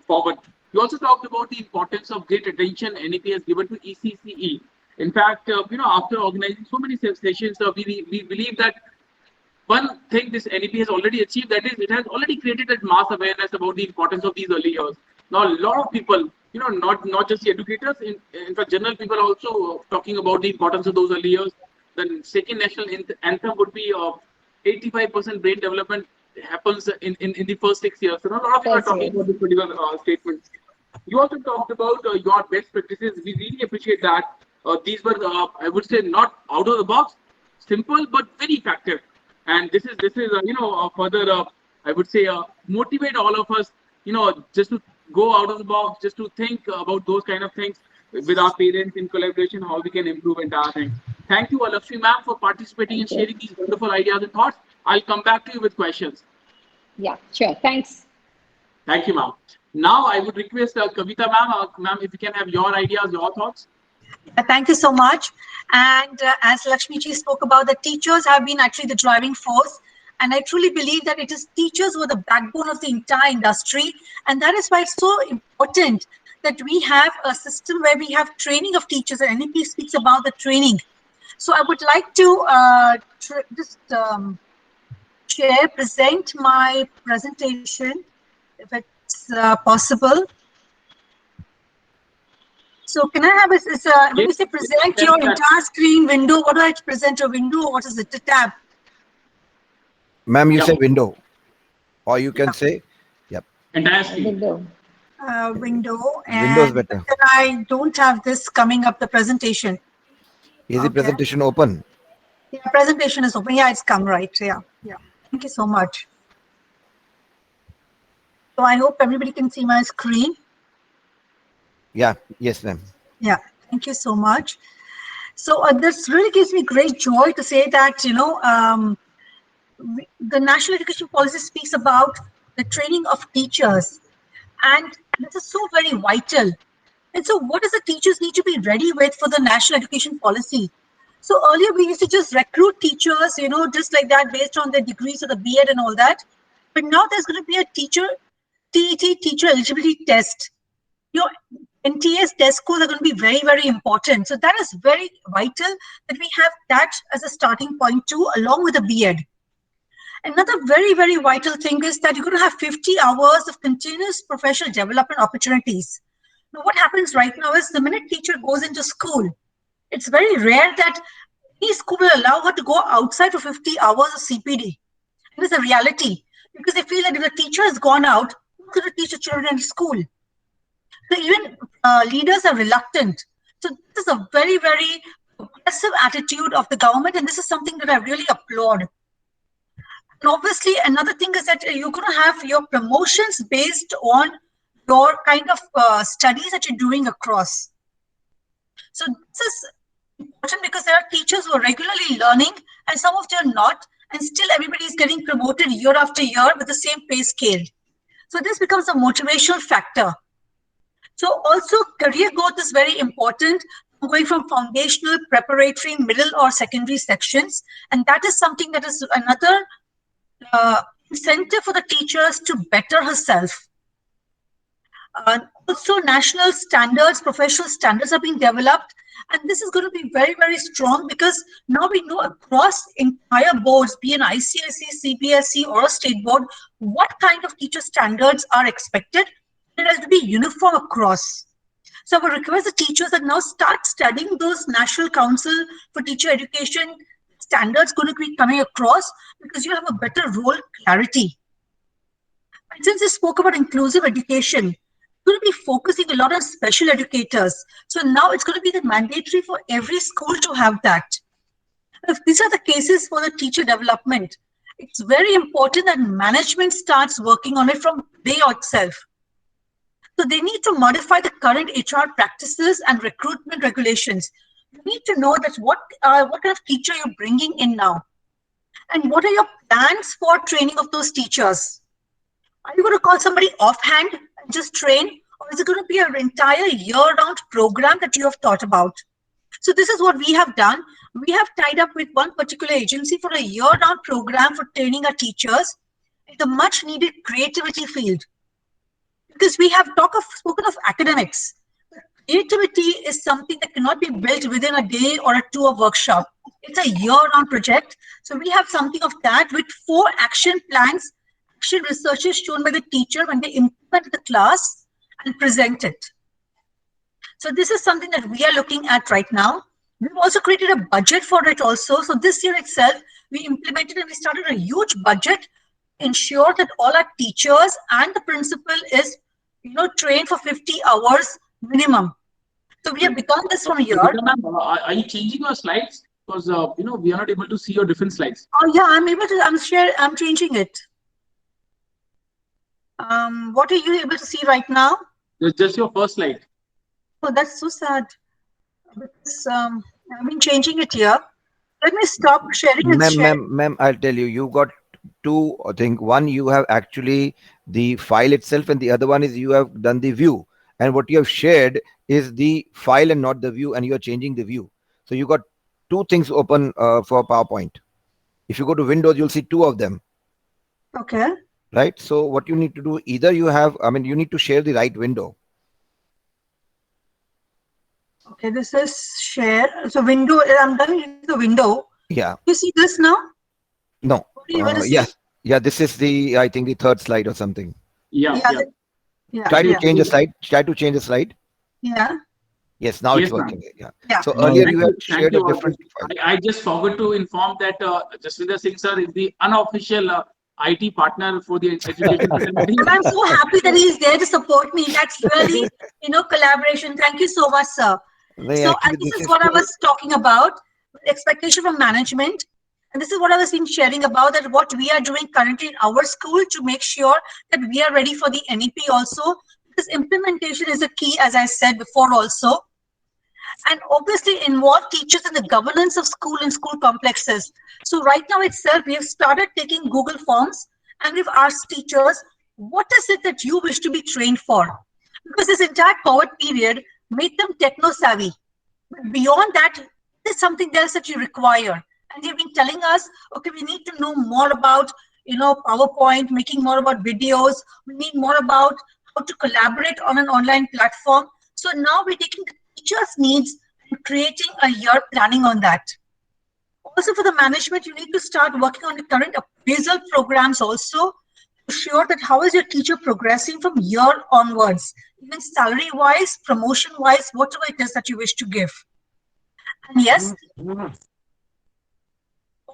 forward. You also talked about the importance of great attention NEP has given to ECCE. In fact, after organizing so many sessions, we believe that one thing this NEP has already achieved, that is, it has already created that mass awareness about the importance of these early years. Now, a lot of people, not just the educators, in fact, general people also talking about the importance of those early years. The second national anthem would be 85% brain development happens in the first 6 years. So, a lot of people are talking about this particular statement. You also talked about your best practices. We really appreciate that. These were, I would say, not out of the box, simple but very effective. And this is further, I would say, motivate all of us, just to go out of the box, just to think about those kind of things with our parents in collaboration, how we can improve entire thing. Thank you, Lakshmi ma'am, for participating and sharing these wonderful ideas and thoughts. I'll come back to you with questions. Yeah, sure. Thanks. Thank you, ma'am. Now, I would request Kavita ma'am, ma'am, if you can have your ideas, your thoughts. Thank you so much. And as Lakshmi ji spoke about, the teachers have been actually the driving force. And I truly believe that it is teachers who are the backbone of the entire industry. And that is why it's so important that we have a system where we have training of teachers, and NEP speaks about the training. So I would like to present my presentation, if it's possible. So can I have when you say present your entire screen window, what do I present, a window, or what is it, a tab? Ma'am, you say window, or you can say, yep. Entire screen. Window, Windows and better. I don't have this coming up, the presentation. Is the presentation open? Yeah, presentation is open. Yeah, it's come right. Yeah. Thank you so much. So I hope everybody can see my screen. Yeah. Yes, ma'am. Yeah, thank you so much. So this really gives me great joy to say that, the National Education Policy speaks about the training of teachers, and this is so very vital. And so what does the teachers need to be ready with for the National Education Policy? So earlier we used to just recruit teachers, just like that based on their degrees or the B.Ed and all that. But now there's going to be a TET, teacher eligibility test. Your NTS test scores are going to be very, very important. So that is very vital that we have that as a starting point too, along with the B.Ed. Another very, very vital thing is that you're going to have 50 hours of continuous professional development opportunities. Now, what happens right now is the minute teacher goes into school, it's very rare that any school will allow her to go outside for 50 hours of CPD. And it's a reality because they feel that if the teacher has gone out, who's going to teach the children in school? So even leaders are reluctant. So this is a very, very aggressive attitude of the government, and this is something that I really applaud. And obviously, another thing is that you're going to have your promotions based on your kind of studies that you're doing across. So this is important because there are teachers who are regularly learning and some of them are not, and still everybody is getting promoted year after year with the same pay scale. So this becomes a motivational factor. So also career growth is very important, going from foundational, preparatory, middle or secondary sections. And that is something that is another incentive for the teachers to better herself. Also national standards, professional standards are being developed. And this is going to be very, very strong because now we know across entire boards, be an ICSE, CBSE or a state board, what kind of teacher standards are expected. It has to be uniform across. So I would request the teachers that now start studying those National Council for Teacher Education standards going to be coming across because you have a better role clarity. And since I spoke about inclusive education, going to be focusing a lot on special educators. So now it's going to be the mandatory for every school to have that. If these are the cases for the teacher development, it's very important that management starts working on it from today itself. So they need to modify the current HR practices and recruitment regulations. You need to know that what kind of teacher you're bringing in now. And what are your plans for training of those teachers? Are you going to call somebody offhand and just train? Or is it going to be an entire year-round program that you have thought about? So this is what we have done. We have tied up with one particular agency for a year-round program for training our teachers in the much-needed creativity field. Because we have spoken of academics. Creativity is something that cannot be built within a day or a 2-hour workshop. It's a year-round project. So we have something of that with 4 action plans, action researches shown by the teacher when they implement the class and present it. So this is something that we are looking at right now. We've also created a budget for it also. So this year itself, we implemented and we started a huge budget, ensure that all our teachers and the principal is, trained for 50 hours minimum. So we have begun this from here. Are you changing your slides? Because, we are not able to see your different slides. Oh yeah, I'm changing it. What are you able to see right now? It's just your first slide. Oh, that's so sad. Because, I've been changing it here. Let me stop sharing and share. Ma'am, I'll tell you, you got 2, I think. One, you have actually the file itself, and the other one is you have done the view. And what you have shared is the file and not the view, and you are changing the view. So you got 2 things open for PowerPoint. If you go to Windows, you'll see 2 of them. Okay. Right. So what you need to do, either you need to share the right window. Okay, this is share. So window, I'm done with the window. Yeah. You see this now? No. Yes. Yeah, this is I think the 3rd slide or something. Yeah. Try to change the slide. Try to change the slide. Yeah. Yes, now Yes, it's working. Yeah. Yeah. So earlier you had shared a different file. I just forgot to inform that Jaswinder Singh sir is the unofficial IT partner for the education. And I'm so happy that he's there to support me. That's really, collaboration. Thank you so much, sir. So this is what I was talking about, expectation from management. And this is what I was sharing about, that what we are doing currently in our school to make sure that we are ready for the NEP also. This implementation is a key, as I said before also, and obviously involve teachers in the governance of school and school complexes. So right now itself, we have started taking Google Forms and we've asked teachers, what is it that you wish to be trained for? Because this entire COVID period made them techno savvy. But beyond that, there's something else that you require. And they've been telling us, okay, we need to know more about, PowerPoint, making more about videos. We need more about how to collaborate on an online platform. So now we're taking the teachers' needs and creating a year planning on that. Also for the management, you need to start working on the current appraisal programs also to ensure that how is your teacher progressing from year onwards, even salary-wise, promotion-wise, whatever it is that you wish to give. And yes,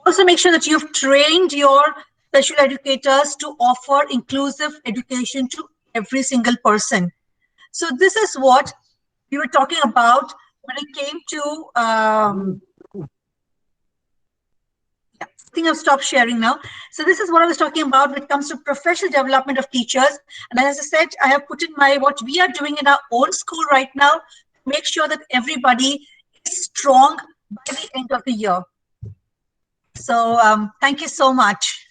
also make sure that you've trained your special educators to offer inclusive education to every single person. So this is what we were talking about when it came to, I think I've stopped sharing now. So this is what I was talking about when it comes to professional development of teachers. And as I said, I have put in what we are doing in our own school right now to make sure that everybody is strong by the end of the year. So thank you so much.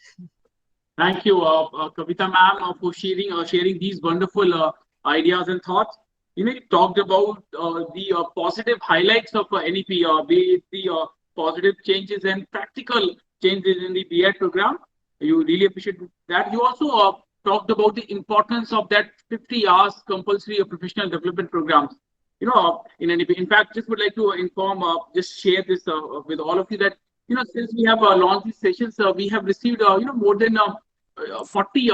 Thank you, Kavita ma'am, for sharing these wonderful ideas and thoughts. You talked about the positive highlights of NEP, be it the positive changes and practical changes in the B.Ed program. You really appreciate that. You also talked about the importance of that 50 hours compulsory professional development programs. In NEP. In fact, just would like to inform, just share this with all of you that since we have launched these sessions, we have received more than 40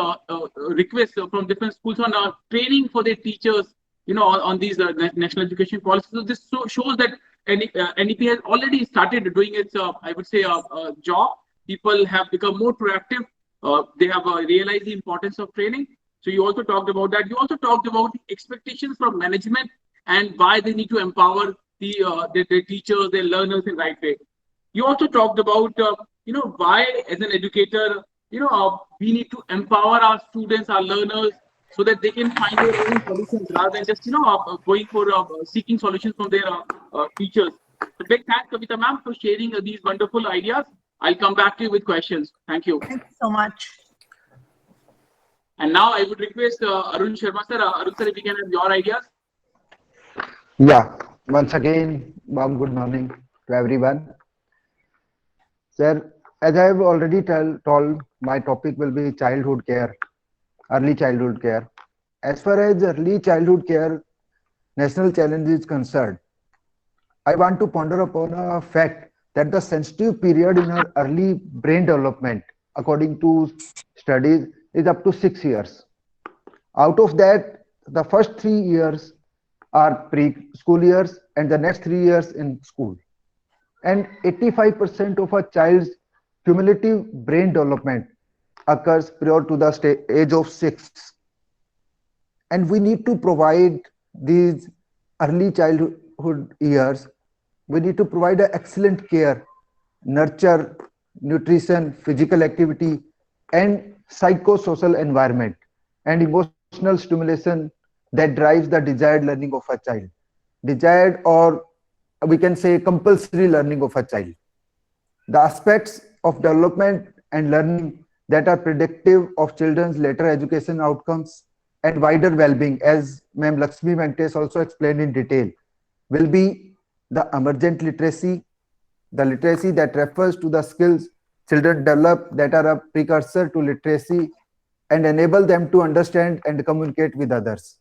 requests from different schools on training for their teachers. On these national education policies. So this shows that NEP has already started doing its, I would say, job. People have become more proactive. They have realized the importance of training. So you also talked about that. You also talked about the expectations from management and why they need to empower their teachers, their learners in the right way. You also talked about, why as an educator, we need to empower our students, our learners, so that they can find their own solutions rather than just, going for seeking solutions from their teachers. So big thanks, Kavita ma'am, for sharing these wonderful ideas. I'll come back to you with questions. Thank you. Thank you so much. And now I would request Arun Sharma sir. Arun sir, if you can have your ideas. Yeah, once again, warm good morning to everyone. Sir, as I have already told, my topic will be childhood care, early childhood care. As far as early childhood care national challenge is concerned, I want to ponder upon a fact that the sensitive period in our early brain development, according to studies, is up to 6 years. Out of that, the first 3 years are preschool years and the next 3 years in school. And 85% of a child's cumulative brain development occurs prior to the age of 6. And we need to provide these early childhood years, we need to provide an excellent care, nurture, nutrition, physical activity, and psychosocial environment, and emotional stimulation that drives the desired learning of a child. Desired, or we can say compulsory learning of a child. The aspects of development and learning that are predictive of children's later education outcomes and wider well-being, as Ma'am Lakshmi Venkatesh also explained in detail, will be the emergent literacy, the literacy that refers to the skills children develop that are a precursor to literacy and enable them to understand and communicate with others.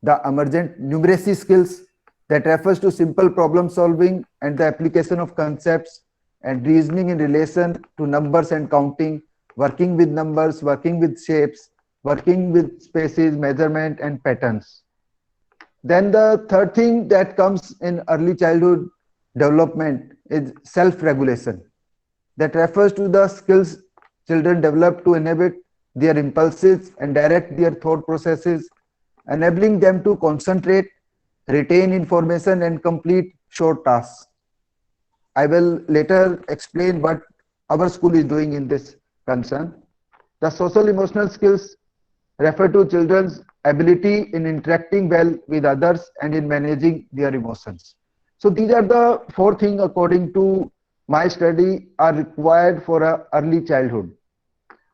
The emergent numeracy skills that refers to simple problem solving and the application of concepts and reasoning in relation to numbers and counting, working with numbers, working with shapes, working with spaces, measurement, and patterns. Then the third thing that comes in early childhood development is self-regulation. That refers to the skills children develop to inhibit their impulses and direct their thought processes, enabling them to concentrate, retain information, and complete short tasks. I will later explain what our school is doing in this concern. The social emotional skills refer to children's ability in interacting well with others, and in managing their emotions. So these are the four things according to my study are required for a early childhood.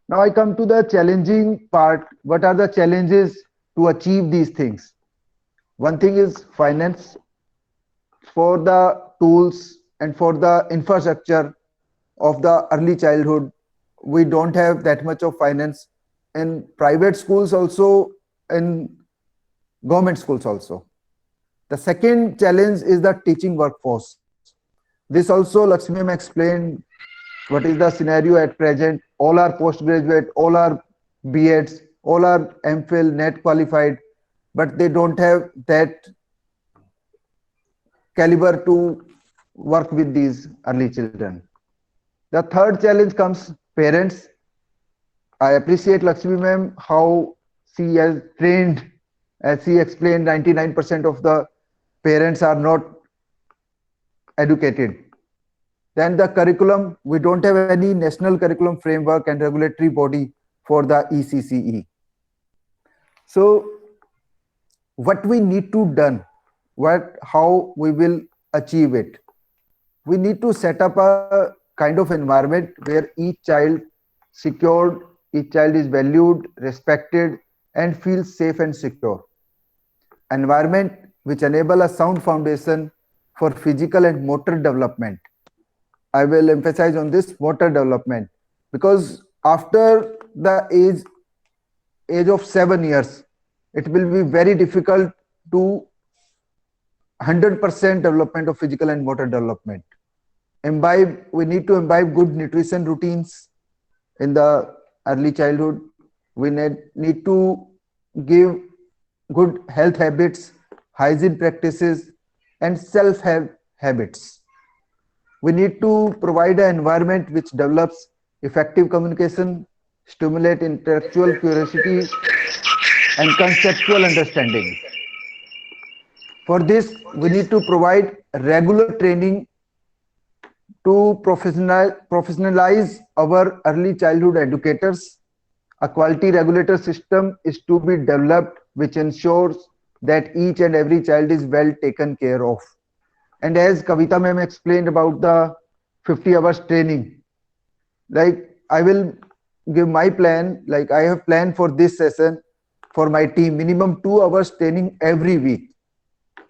Now I come to the challenging part. What are the challenges to achieve these things? One thing is finance. For the tools and for the infrastructure of the early childhood, we don't have that much of finance in private schools, also in government schools also. The second challenge is the teaching workforce. This also Lakshmi ma'am explained what is the scenario at present. All are postgraduate, all are B.Eds, all are MPhil, NET qualified, but they don't have that caliber to work with these early children. The third challenge comes parents. I appreciate Lakshmi ma'am how she has trained, as she explained, 99% of the parents are not educated. Then the curriculum, we don't have any national curriculum framework and regulatory body for the ECCE. So what we need to done, how we will achieve it? We need to set up a kind of environment where each child secured, each child is valued, respected, and feels safe and secure. Environment which enable a sound foundation for physical and motor development. I will emphasize on this motor development, because after the age of 7 years, it will be very difficult to 100% development of physical and motor development. We need to imbibe good nutrition routines in the early childhood. We need to give good health habits, hygiene practices, and self-help habits. We need to provide an environment which develops effective communication, stimulate intellectual curiosity, and conceptual understanding. For this, we need to provide regular training to professionalize our early childhood educators. A quality regulator system is to be developed which ensures that each and every child is well taken care of. And as Kavita ma'am explained about the 50 hours training, like I will give my plan, like I have planned for this session for my team, minimum 2 hours training every week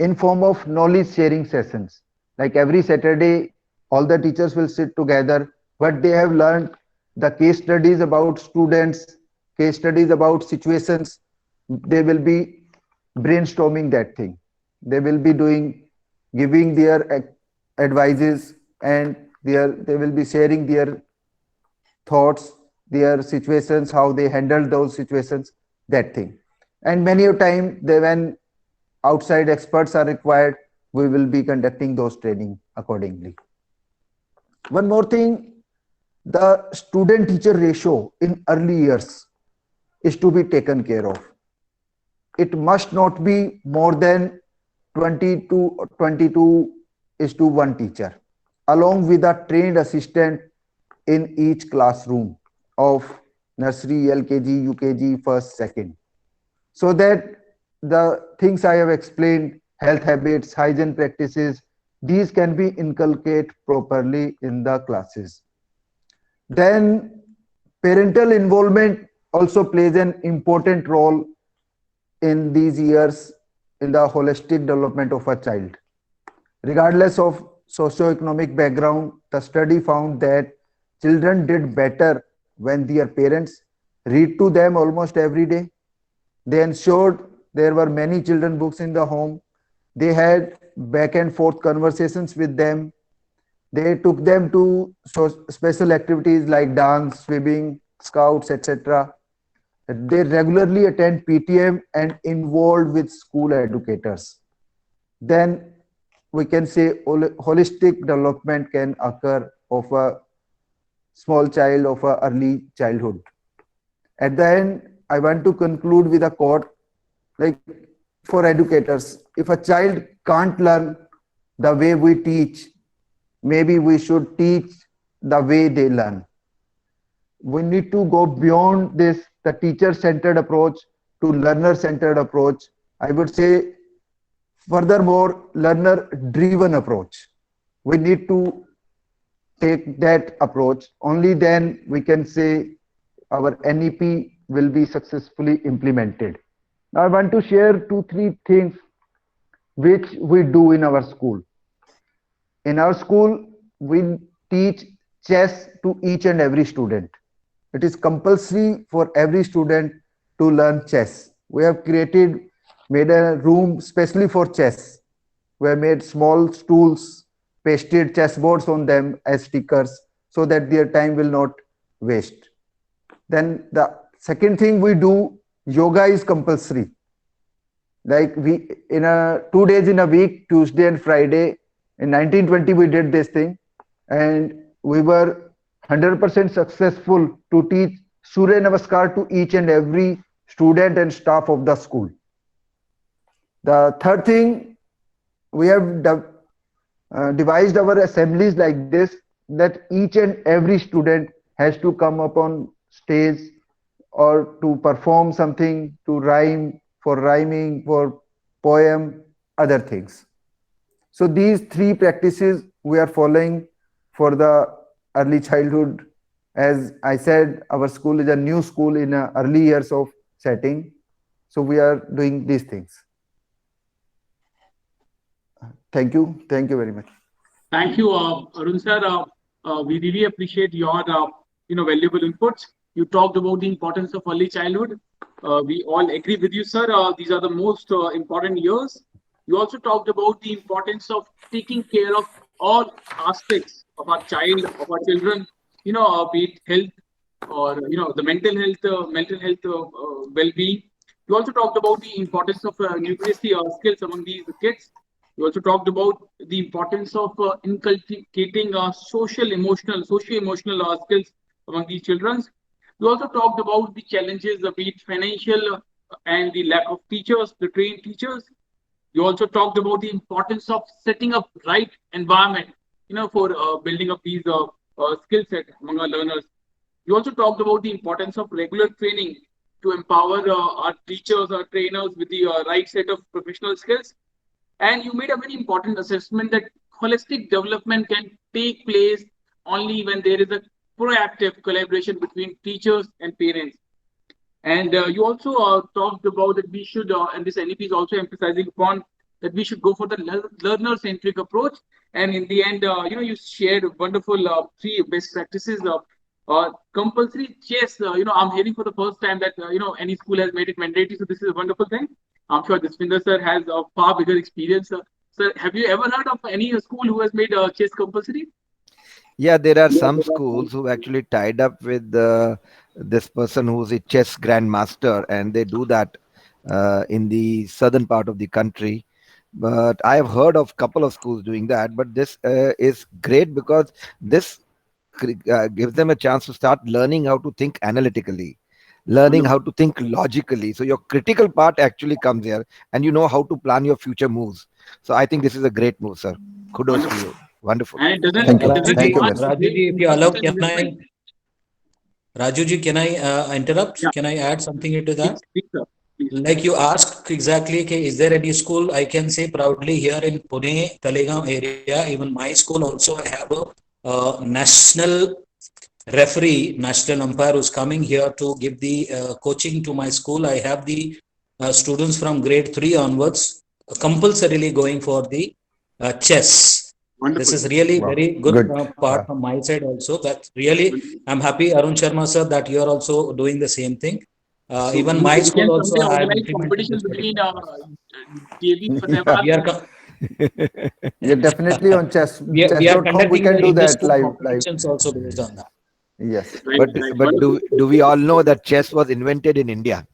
in form of knowledge sharing sessions. Like every Saturday, all the teachers will sit together, what they have learned, the case studies about students, case studies about situations, they will be brainstorming that thing. They will be giving their advices, and they will be sharing their thoughts, their situations, how they handle those situations, that thing. And many a time, when outside experts are required, we will be conducting those training accordingly. One more thing, the student-teacher ratio in early years is to be taken care of. It must not be more than 20 to 22 is to one teacher, along with a trained assistant in each classroom of nursery, LKG, UKG, first, second. So that the things I have explained, health habits, hygiene practices, these can be inculcated properly in the classes. Then parental involvement also plays an important role in these years in the holistic development of a child. Regardless of socioeconomic background, the study found that children did better when their parents read to them almost every day. They ensured there were many children books in the home. They had back and forth conversations with them. They took them to special activities like dance, swimming, scouts, etc. They regularly attend PTM and involved with school educators. Then we can say holistic development can occur of a small child of a early childhood. At the end, I want to conclude with a quote, like for educators, if a child can't learn the way we teach, maybe we should teach the way they learn. We need to go beyond this, the teacher-centered approach, to learner-centered approach. I would say, furthermore, learner-driven approach. We need to take that approach. Only then we can say our NEP will be successfully implemented. Now, I want to share 2-3 things which we do in our school. In our school, we teach chess to each and every student. It is compulsory for every student to learn chess. We have made a room specially for chess. We have made small stools, pasted chessboards on them as stickers so that their time will not waste. Then the second thing we do, yoga is compulsory. Like 2 days in a week, Tuesday and Friday. In 1920, we did this thing, and we were 100% successful to teach Surya Namaskar to each and every student and staff of the school. The third thing, we have devised our assemblies like this, that each and every student has to come up on stage or to perform something, to rhyme, for rhyming, for poem, other things. So these 3 practices we are following for the early childhood. As I said, our school is a new school in early years of setting. So we are doing these things. Thank you. Thank you very much. Thank you, Arun sir. We really appreciate your valuable inputs. You talked about the importance of early childhood. We all agree with you, sir. These are the most important years. You also talked about the importance of taking care of all aspects of our child, of our children, be it health or, the mental health well-being. You also talked about the importance of numeracy skills among these kids. You also talked about the importance of inculcating socio-emotional skills among these children. You also talked about the challenges, be it financial and the lack of teachers, the trained teachers. You also talked about the importance of setting up right environment, for building up these skill set among our learners. You also talked about the importance of regular training to empower our teachers, our trainers with the right set of professional skills. And you made a very important assessment that holistic development can take place only when there is a proactive collaboration between teachers and parents. And you also talked about that we should, and this NEP is also emphasizing upon that we should go for the learner-centric approach. And in the end, you shared wonderful 3 best practices. Compulsory chess, I'm hearing for the first time that, any school has made it mandatory. So this is a wonderful thing. I'm sure Jaswinder sir has a far bigger experience. Sir, have you ever heard of any school who has made chess compulsory? Yeah, there are some schools who actually tied up with this person who's a chess grandmaster, and they do that in the southern part of the country. But I have heard of a couple of schools doing that. But this is great because this gives them a chance to start learning how to think analytically, learning how to think logically. So your critical part actually comes here, and you know how to plan your future moves. So I think this is a great move, sir. Kudos to you. Wonderful. And it doesn't, Thank you. Rajuji, Thank you, Rajuji, if you allow, Rajuji, can I interrupt? Yeah. Can I add something into that? Please, sir. Please. Like you asked exactly, okay, is there any school? I can say proudly here in Pune, Talegaon area, even my school also have a national referee, national umpire who's coming here to give the coaching to my school. I have the students from grade 3 onwards compulsorily going for the chess. Wonderful. This is really very good, part from my side also. That really, I'm happy, Arun Sharma sir, that you are also doing the same thing. So Even my school also I have competition between JV Yeah, definitely on chess. we are Chess.com, we conducting can do that school live. competitions also based on that. Yes. But do we all know that chess was invented in India?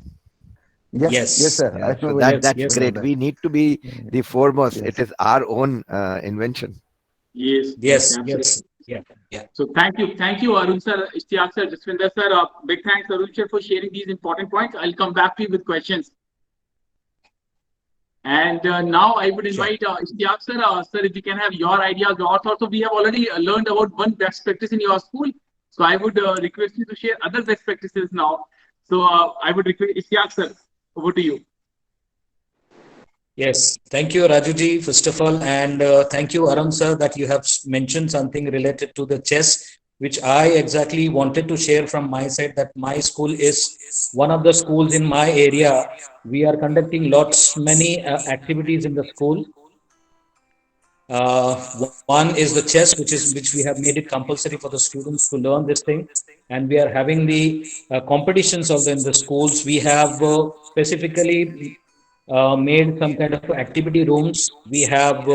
Yes. Yes. Yes, sir. Yeah, I know so very that's yes, great. that. We need to be the foremost. Yes. It is our own invention. Yes. Yes, absolutely. yes, yeah. So thank you, Arun sir, Ishtiaq sir, Jaswinder sir. Big thanks, Arun sir, for sharing these important points. I'll come back to you with questions. And now I would invite Ishtiaq sir. Sir, if you can have your ideas, your thoughts. So we have already learned about one best practice in your school. So I would request you to share other best practices now. So I would request Ishtiaq sir. Over to you. Yes, thank you, Rajuji, first of all, and thank you, Arun sir, that you have mentioned something related to the chess, which I exactly wanted to share from my side. That my school is one of the schools in my area. We are conducting many activities in the school. One is the chess, which we have made it compulsory for the students to learn this thing, and we are having the competitions of in the schools. We have specifically made some kind of activity rooms. We have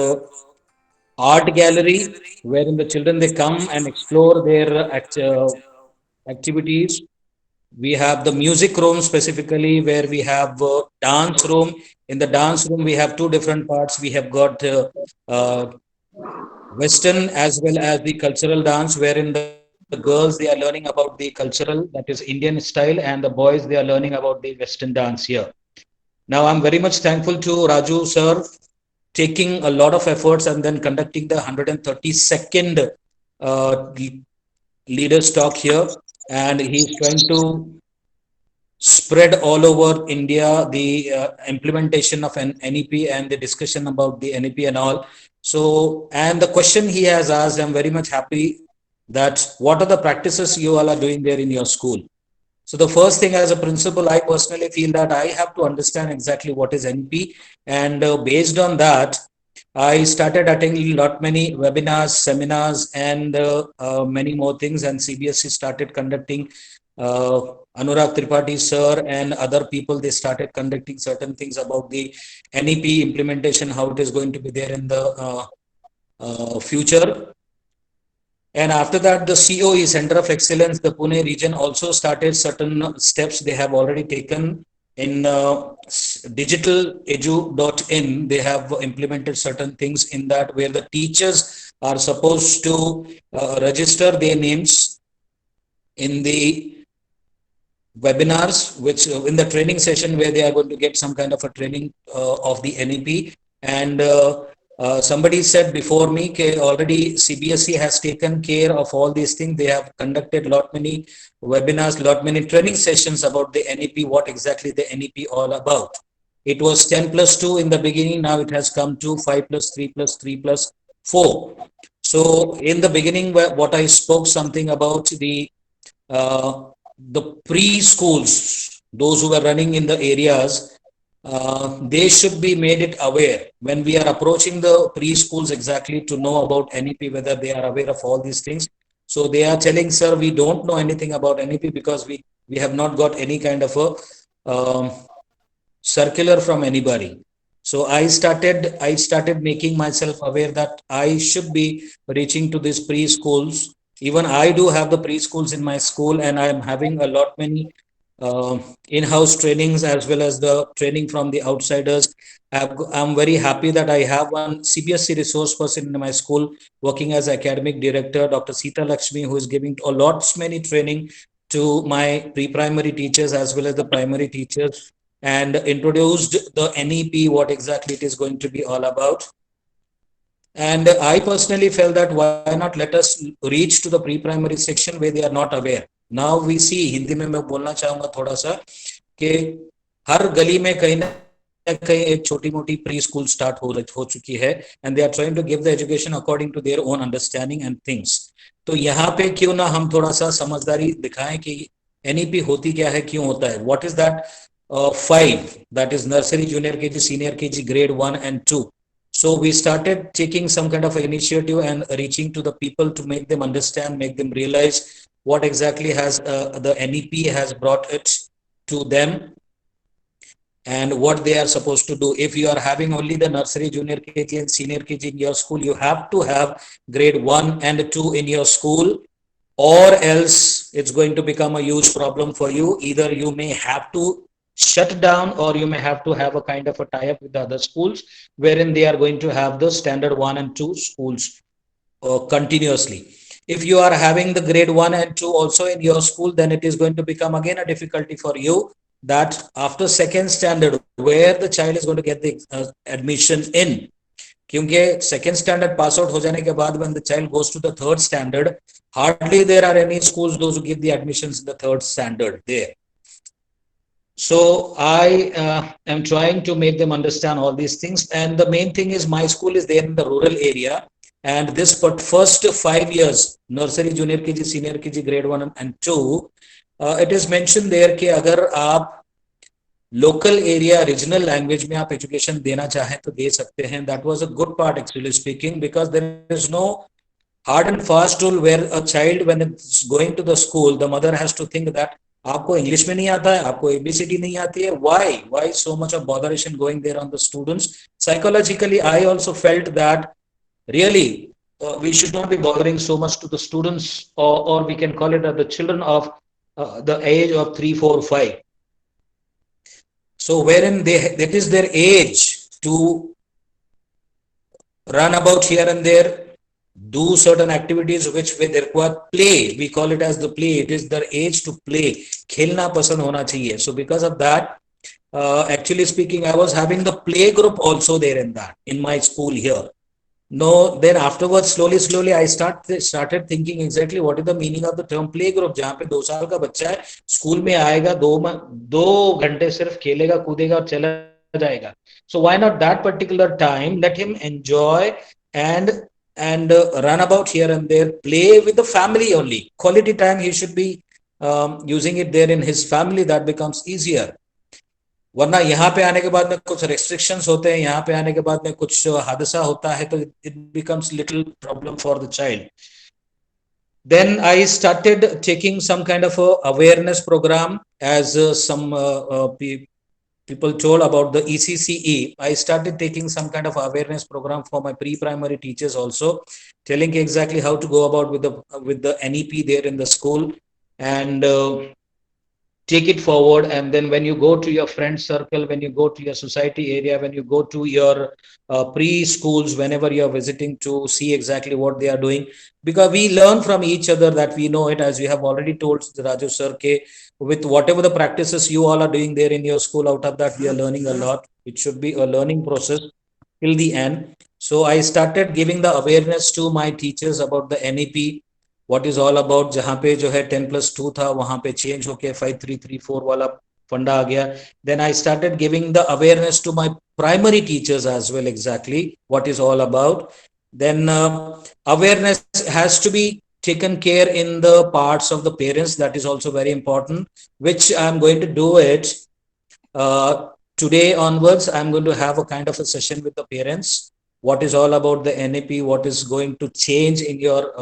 art gallery wherein the children they come and explore their activities. We have the music room specifically where we have dance room. In the dance room, we have two different parts. We have got uh, Western as well as the cultural dance, wherein the girls they are learning about the cultural, that is Indian style, and the boys they are learning about the Western dance here. Now, I'm very much thankful to Raju sir taking a lot of efforts and then conducting the 132nd leaders talk here, and he's trying to spread all over India the implementation of an NEP and the discussion about the NEP and all. So, and the question he has asked, I'm very much happy that what are the practices you all are doing there in your school. So the first thing as a principal, I personally feel that I have to understand exactly what is NEP, and based on that, I started attending many webinars, seminars, and many more things. And CBSE started conducting. Anurag Tripathi sir and other people, they started conducting certain things about the NEP implementation, how it is going to be there in the future. And after that, the COE, Center of Excellence, the Pune region also started certain steps they have already taken. In digitaledu.in, they have implemented certain things in that where the teachers are supposed to register their names in the webinars, which in the training session where they are going to get some kind of a training of the NEP. And somebody said before me that already CBSE has taken care of all these things. They have conducted many webinars, many training sessions about the NEP, what exactly the NEP all about. It was 10+2 in the beginning. Now it has come to 5+3+3+4. So in the beginning, what I spoke something about the preschools, those who are running in the areas, they should be made it aware when we are approaching the preschools exactly to know about NEP, whether they are aware of all these things. So they are telling, sir, we don't know anything about NEP because we have not got any kind of a circular from anybody. So I started making myself aware that I should be reaching to these preschools. Even I do have the preschools in my school, and I am having many in-house trainings as well as the training from the outsiders. I'm very happy that I have one CBSE resource person in my school working as academic director, Dr. Sita Lakshmi, who is giving many training to my pre-primary teachers as well as the primary teachers, and introduced the NEP, what exactly it is going to be all about. And I personally felt that why not let us reach to the pre-primary section where they are not aware. Now we see, Hindi में मैं बोलना चाहूँगा थोड़ा सा कि हर गली में कहीं ना कहीं एक छोटी मोटी प्री स्कूल स्टार्ट हो चुकी है, and they are trying to give the education according to their own understanding and things. तो यहाँ पे क्यों ना हम थोड़ा सा समझदारी दिखाएं कि NEP होती क्या है, क्यों होता है. What is that 5, that is nursery, junior KG, senior KG, grade 1 and 2. So we started taking some kind of initiative and reaching to the people to make them understand, make them realize what exactly has the NEP has brought it to them and what they are supposed to do. If you are having only the nursery, junior KG and senior KG in your school, you have to have grade 1 and 2 in your school, or else it's going to become a huge problem for you. Either you may have to shut down, or you may have to have a kind of a tie-up with the other schools wherein they are going to have the standard 1 and 2 schools continuously. If you are having the grade 1 and 2 also in your school, then it is going to become again a difficulty for you that after second standard, where the child is going to get the admission in. क्योंकि second standard pass out हो जाने के बाद when the child goes to the third standard, hardly there are any schools those who give the admissions in the third standard there. So I am trying to make them understand all these things. And the main thing is my school is there in the rural area. And this but first 5 years, nursery, junior KG, senior KG, grade 1 and 2, it is mentioned there कि अगर आप local area, regional language में आप education देना चाहें तो दे सकते हैं. That was a good part actually speaking, because there is no hard and fast rule where a child when it's going to the school, the mother has to think that आपको English में नहीं आता है, आपको ABCD नहीं आती है. Why so much of botheration going there on the students? Psychologically, I also felt that really we should not be bothering so much to the students, or we can call it the children of the age of 3, 4, 5. So wherein that is their age to run about here and there, do certain activities which they require play. We call it as the play. It is their age to play. खेलना पसंद होना चाहिए. So because of that, actually speaking, I was having the play group also there in my school here. No, then afterwards, slowly, I started thinking exactly what is the meaning of the term play group. जहाँ पे 2 साल का बच्चा है, school में आएगा, 2 घंटे सिर्फ खेलेगा, कूदेगा और चला जाएगा. So why not that particular time? Let him enjoy and run about here and there, play with the family only. Quality time he should be using it there in his family. That becomes easier. वरना यहाँ पे आने के बाद में कुछ restrictions होते हैं, यहाँ पे आने के बाद में कुछ हादसा होता है, तो it becomes little problem for the child. Then I started taking some kind of a awareness program, as some people told about the ECCE. I started taking some kind of awareness program for my pre-primary teachers also, telling exactly how to go about with the NEP there in the school, and take it forward. And then when you go to your friend circle, when you go to your society area, when you go to your preschools, whenever you are visiting, to see exactly what they are doing, because we learn from each other, that we know it, as we have already told Raju sir, with whatever the practices you all are doing there in your school, out of that we are learning a lot. It should be a learning process till the end. So I started giving the awareness to my teachers about the NEP, what is all about. जहाँ पे जो है 10+2 था, वहाँ पे change होके 5-3-3-4 वाला फंडा आ गया. Then I started giving the awareness to my primary teachers as well, exactly what is all about. Then awareness has to be taken care in the parts of the parents. That is also very important, which I'm going to do it today onwards. I'm going to have a kind of a session with the parents. What is all about the NEP, what is going to change in your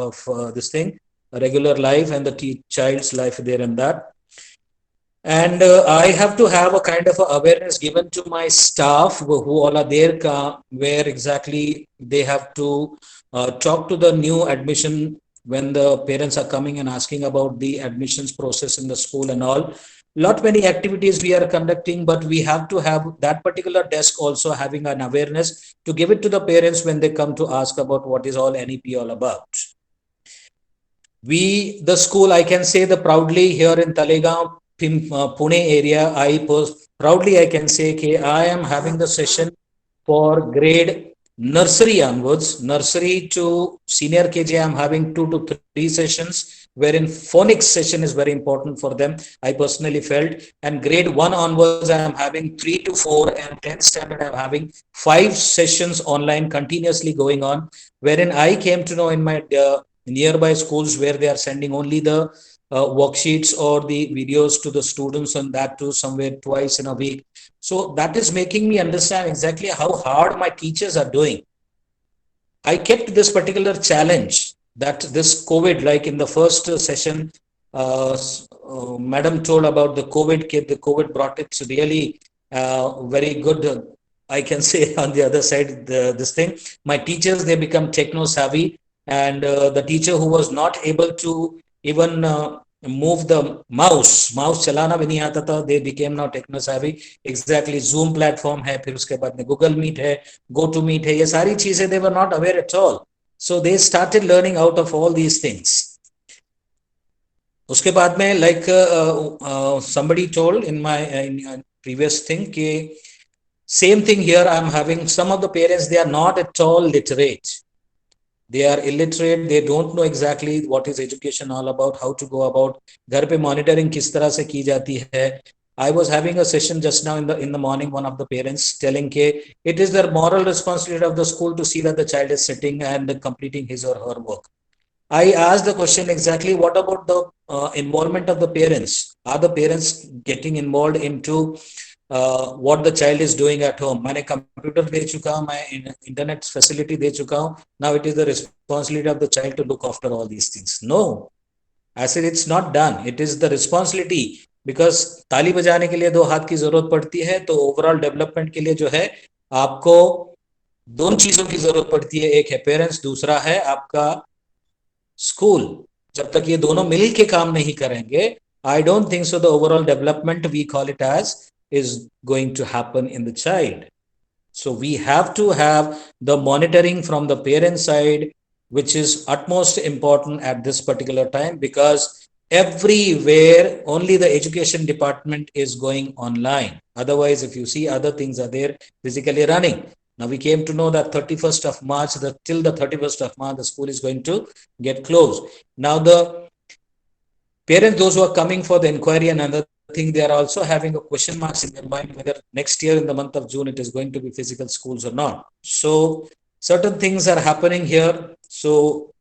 this thing, regular life and the child's life there and that. And I have to have a kind of awareness given to my staff who all are there, where exactly they have to talk to the new admission when the parents are coming and asking about the admissions process in the school and all. Lot many activities we are conducting, but we have to have that particular desk also having an awareness to give it to the parents when they come to ask about what is all NEP all about. The school, I can say the proudly here in Talegaon, Pune area, proudly I can say that I am having the session for grade nursery onwards, nursery to senior KG. I'm having 2 to 3 sessions, wherein phonics session is very important for them, I personally felt. And grade 1 onwards, I'm having 3 to 4, and 10th standard, I'm having 5 sessions online continuously going on, wherein I came to know in my nearby schools where they are sending only the worksheets or the videos to the students, and that too somewhere twice in a week. So that is making me understand exactly how hard my teachers are doing. I kept this particular challenge that this COVID, like in the first session, madam told about the COVID kid. The COVID brought it really very good. I can say on the other side, this thing, my teachers, they become techno savvy, and the teacher who was not able to even move the mouse चलाना भी नहीं आता था, they became now techno savvy. Exactly, Zoom platform है, फिर उसके बाद में Google Meet है, GoToMeet है, ये सारी चीजें they were not aware at all. So they started learning out of all these things. उसके बाद में like somebody told in my previous thing कि same thing here. I'm having some of the parents, they are not at all literate. They are illiterate. They don't know exactly what is education all about, how to go about. घर पे monitoring किस तरह से की जाती है. I was having a session just now in the morning. One of the parents telling it is their moral responsibility of the school to see that the child is sitting and completing his or her work. I asked the question exactly, what about the involvement of the parents? Are the parents getting involved into what the child is doing at home? मैंने computer दे चुका हूँ, मैं internet facility दे चुका हूँ. Now it is the responsibility of the child to look after all these things. No, I said it's not done. It is the responsibility, because ताली बजाने के लिए दो हाथ की जरूरत पड़ती है, तो ओवरऑल डेवलपमेंट के लिए जो है आपको दोनों चीजों की जरूरत पड़ती है. एक है पेरेंट्स, दूसरा है आपका स्कूल. जब तक ये दोनों मिल के काम नहीं करेंगे, I don't think so the overall development, we call it as, is going to happen in the child. So we have to have the monitoring from the parent side, which is utmost important at this particular time, because everywhere only the education department is going online. Otherwise, if you see, other things are there physically running. Now we came to know that 31st of March, till the 31st of March, the school is going to get closed. Now the parents, those who are coming for the inquiry and other thing, they are also having a question marks in their mind whether next year in the month of June it is going to be physical schools or not. So certain things are happening here. So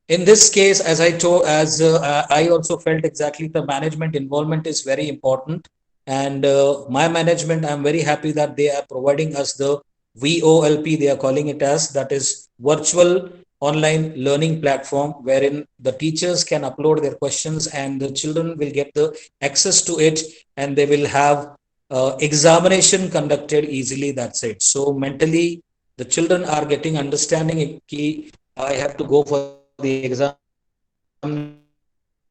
in this case, as I told, I also felt exactly the management involvement is very important. And my management, I'm very happy that they are providing us the VOLP, they are calling it as, that is virtual online learning platform, wherein the teachers can upload their questions and the children will get the access to it, and they will have examination conducted easily. That's it. So mentally, the children are getting understanding. I have to go for the exam.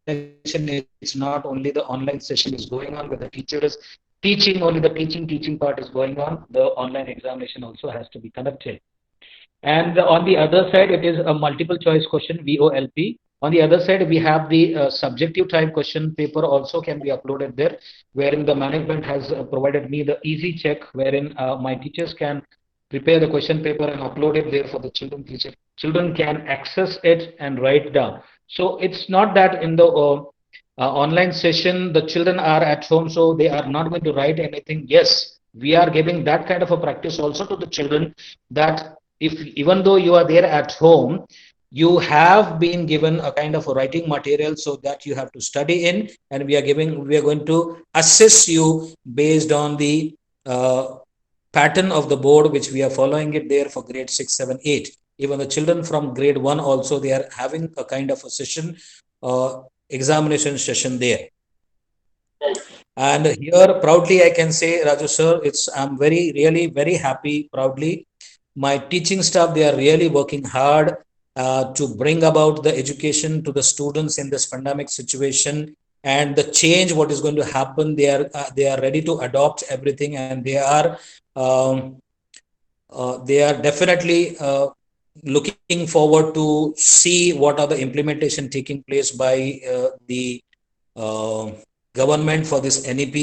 It's not only the online session is going on, but the teacher is teaching, only the teaching part is going on. The online examination also has to be conducted. And on the other side, it is a multiple choice question, VOLP. On the other side, we have the subjective type question paper also can be uploaded there, wherein the management has provided me the easy check, wherein my teachers can prepare the question paper and upload it there for the children. Children can access it and write down. So it's not that in the online session, the children are at home, so they are not going to write anything. Yes, we are giving that kind of a practice also to the children, that if even though you are there at home, you have been given a kind of a writing material so that you have to study in, and we are going to assess you based on the pattern of the board, which we are following it there for grade 6, 7, 8. Even the children from grade 1 also, they are having a kind of a session, examination session there. And here proudly I can say, Raju sir, I'm really very happy, proudly. My teaching staff, they are really working hard to bring about the education to the students in this pandemic situation, and the change what is going to happen. They are ready to adopt everything, and they are definitely looking forward to see what are the implementation taking place by the government for this NEP.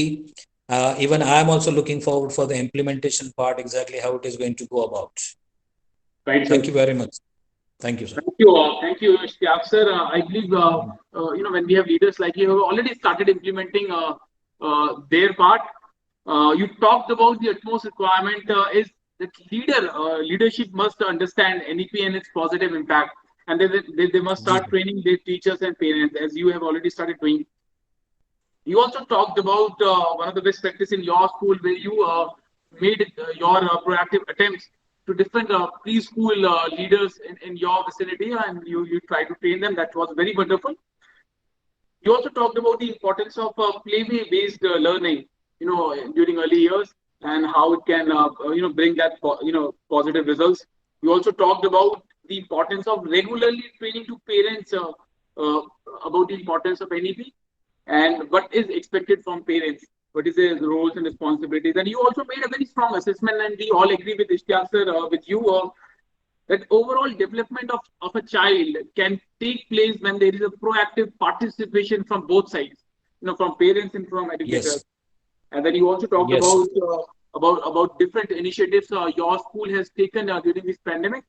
Even I am also looking forward for the implementation part, exactly how it is going to go about. Right. Thank you very much. Thank you, sir. Thank you, Ishtiaq sir. I believe when we have leaders like you who have already started implementing their part. You talked about the utmost requirement is that leadership must understand NEP and its positive impact, and they must start training their teachers and parents, as you have already started doing. You also talked about one of the best practice in your school, where you made your proactive attempts to different preschool leaders in your vicinity, and you try to train them. That was very wonderful. You also talked about the importance of play-based learning, during early years, and how it can, bring that, positive results. You also talked about the importance of regularly training to parents about the importance of NEP and what is expected from parents, what is their roles and responsibilities. And you also made a very strong assessment, and we all agree with Ishtiaq sir, with you, that overall development of a child can take place when there is a proactive participation from both sides, from parents and from educators. Yes. And then you also talked about different initiatives your school has taken during this pandemic.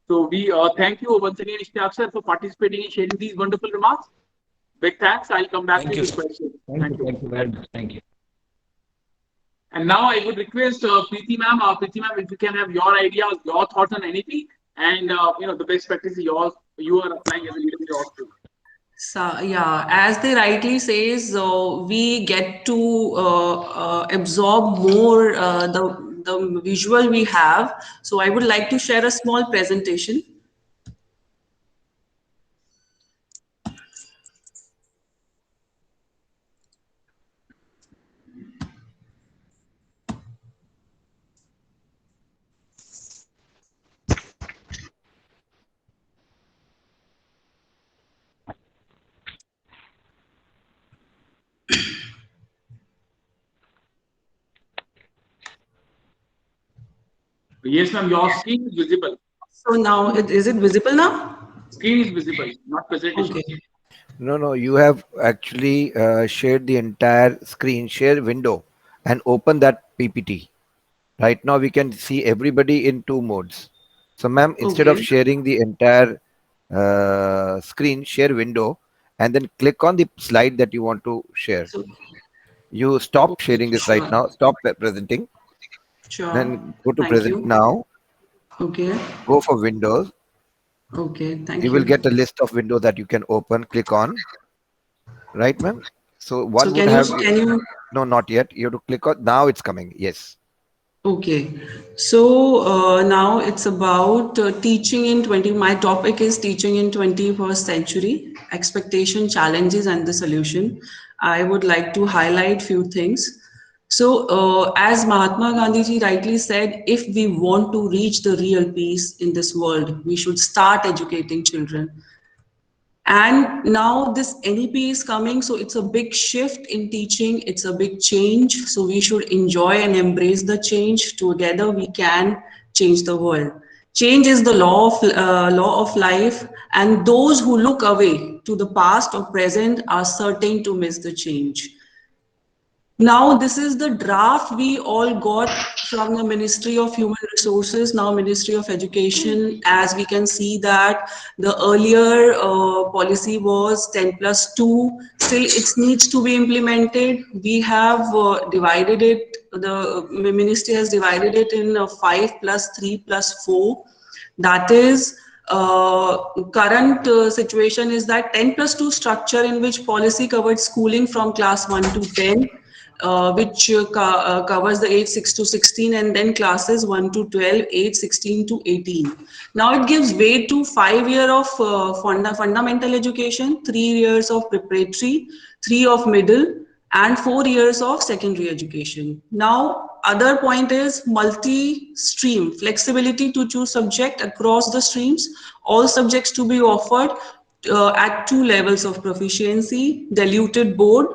So we thank you once again, Ishtiaq sir, for participating and sharing these wonderful remarks. Big thanks. I'll come back to your questions. Thank you very much. Thank you. And now I would request Preeti ma'am, if you can have your ideas, your thoughts on NEP, and the best practice yours you are applying as a leader in your school. So yeah, as they rightly says, we get to absorb more the visual we have. So I would like to share a small presentation. Yes, ma'am, your screen is visible. So now, is it visible now? Screen is visible, not presentation. Okay. No, you have actually shared the entire screen share window and open that PPT. Right now we can see everybody in two modes. So ma'am, instead of Okay. sharing the entire screen, share window and then click on the slide that you want to share. So, You stop okay, sharing this right sure. now, stop presenting, Sure. then go to Thank present you. now, Okay. go for Windows. Okay. Thank You will you. get a list of windows that you can open, click on, right ma'am? So So one would have, can you no, not yet. You have to click on, now it's coming, yes. Okay, so now it's about teaching in 20. My topic is teaching in 21st century, expectation, challenges, and the solution. I would like to highlight few things. So, as Mahatma Gandhi ji rightly said, if we want to reach the real peace in this world, we should start educating children. And now this NEP is coming, so it's a big shift in teaching. It's a big change. So we should enjoy and embrace the change. Together we can change the world. Change is the law of life, and those who look away to the past or present are certain to miss the change. Now, this is the draft we all got from the Ministry of Human Resources, now Ministry of Education. As we can see that the earlier policy was 10+2, still it needs to be implemented. We have divided it, the ministry has divided it in 5+3+4. That is, current situation is that 10+2 structure in which policy covered schooling from class 1 to 10, which covers the age 6 to 16, and then classes 1 to 12, age 16 to 18. Now it gives way to 5 years of fundamental education, 3 years of preparatory, 3 of middle, and 4 years of secondary education. Now, other point is multi-stream, flexibility to choose subject across the streams, all subjects to be offered at 2 levels of proficiency, diluted board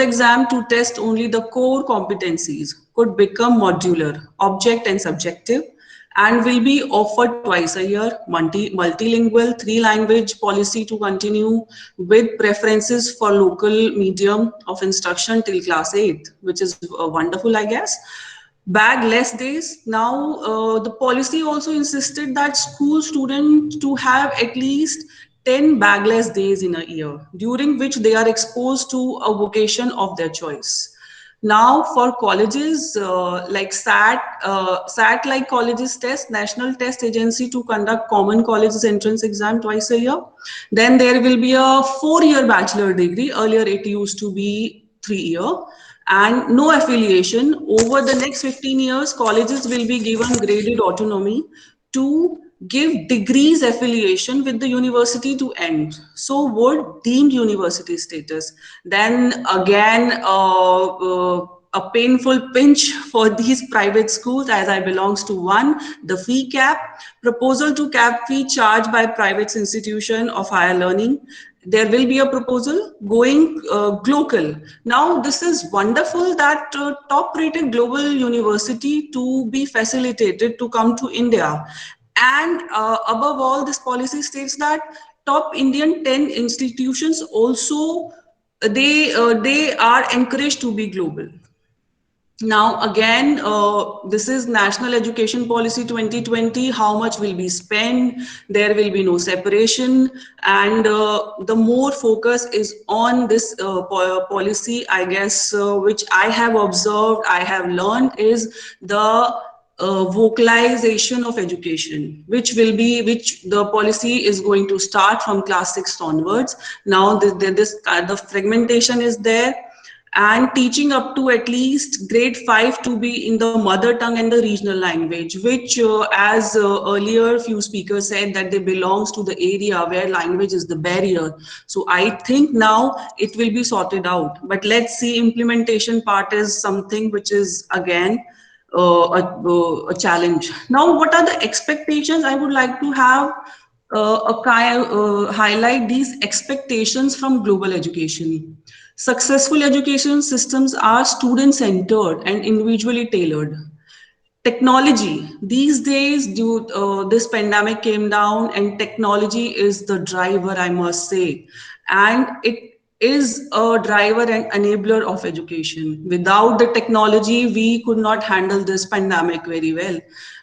exam to test only the core competencies could become modular, object and subjective, and will be offered twice a year, multilingual, 3-language policy to continue with preferences for local medium of instruction till class 8, which is wonderful, I guess. Bag less days. Now, the policy also insisted that school students to have at least 10 bagless days in a year, during which they are exposed to a vocation of their choice. Now, for colleges like SAT like colleges test, National Test Agency to conduct common colleges entrance exam twice a year. Then there will be a 4-year bachelor degree. Earlier, it used to be 3-year. And no affiliation. Over the next 15 years, colleges will be given graded autonomy to give degrees affiliation with the university to end. So would deemed university status. Then again, a painful pinch for these private schools, as I belongs to one, the fee cap, proposal to cap fee charged by private institution of higher learning. There will be a proposal going global. Now, this is wonderful that top-rated global university to be facilitated to come to India. And above all, this policy states that top Indian 10 institutions also, they are encouraged to be global. Now, again, this is National Education Policy 2020. How much will be spent? There will be no separation. And the more focus is on this policy, I guess, which I have observed, I have learned, is the vocalization of education, which the policy is going to start from class 6 onwards. Now, the fragmentation is there, and teaching up to at least grade 5 to be in the mother tongue and the regional language, which as earlier few speakers said, that they belongs to the area where language is the barrier. So I think now it will be sorted out, but let's see, implementation part is something which is again a challenge. Now, what are the expectations? I would like to have highlight these expectations from global education. Successful education systems are student-centered and individually tailored. Technology, these days, this pandemic came down, and technology is the driver, I must say. And it is a driver and enabler of education. Without the technology, we could not handle this pandemic very well.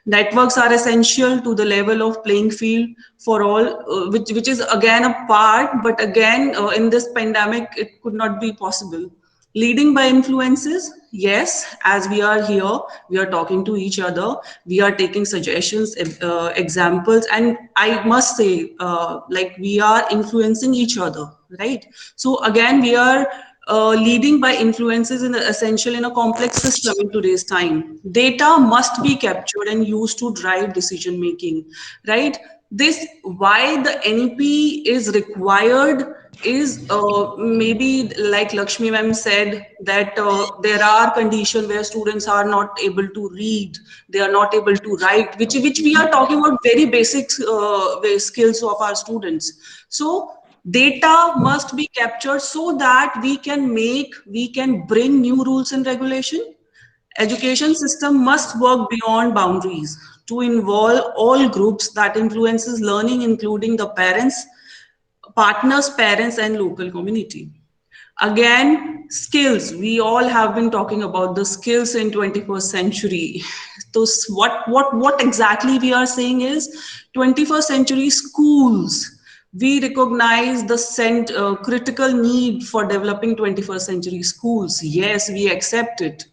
Networks are essential to the level of playing field for all, which is again a part, but again, in this pandemic, it could not be possible. Leading by influences, yes, as we are here, we are talking to each other, we are taking suggestions, examples, and I must say, like, we are influencing each other, right? So again, we are leading by influences in essential in a complex system in today's time. Data must be captured and used to drive decision making, right? This, why the NEP is required is maybe like Lakshmi ma'am said, that there are conditions where students are not able to read, they are not able to write, which we are talking about very basic skills of our students. So data must be captured so that we can bring new rules and regulation. Education system must work beyond boundaries to involve all groups that influences learning, including the parents, partners, parents, and local community. Again, skills. We all have been talking about the skills in 21st century. So what exactly we are saying is 21st century schools. We recognize the critical need for developing 21st century schools. Yes, we accept it.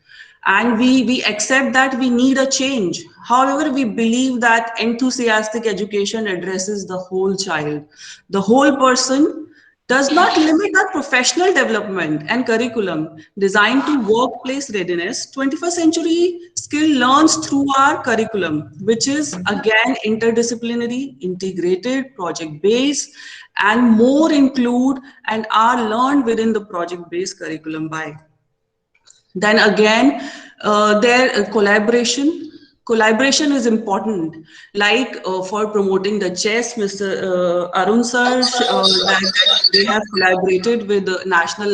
And we accept that we need a change. However, we believe that enthusiastic education addresses the whole child, the whole person, does not limit our professional development and curriculum designed to workplace readiness. 21st century skill learns through our curriculum, which is again interdisciplinary, integrated, project-based, and more include and are learned within the project-based curriculum by. Then again, their collaboration is important, like for promoting the chess, Mr. Arun sir, that they have collaborated with the national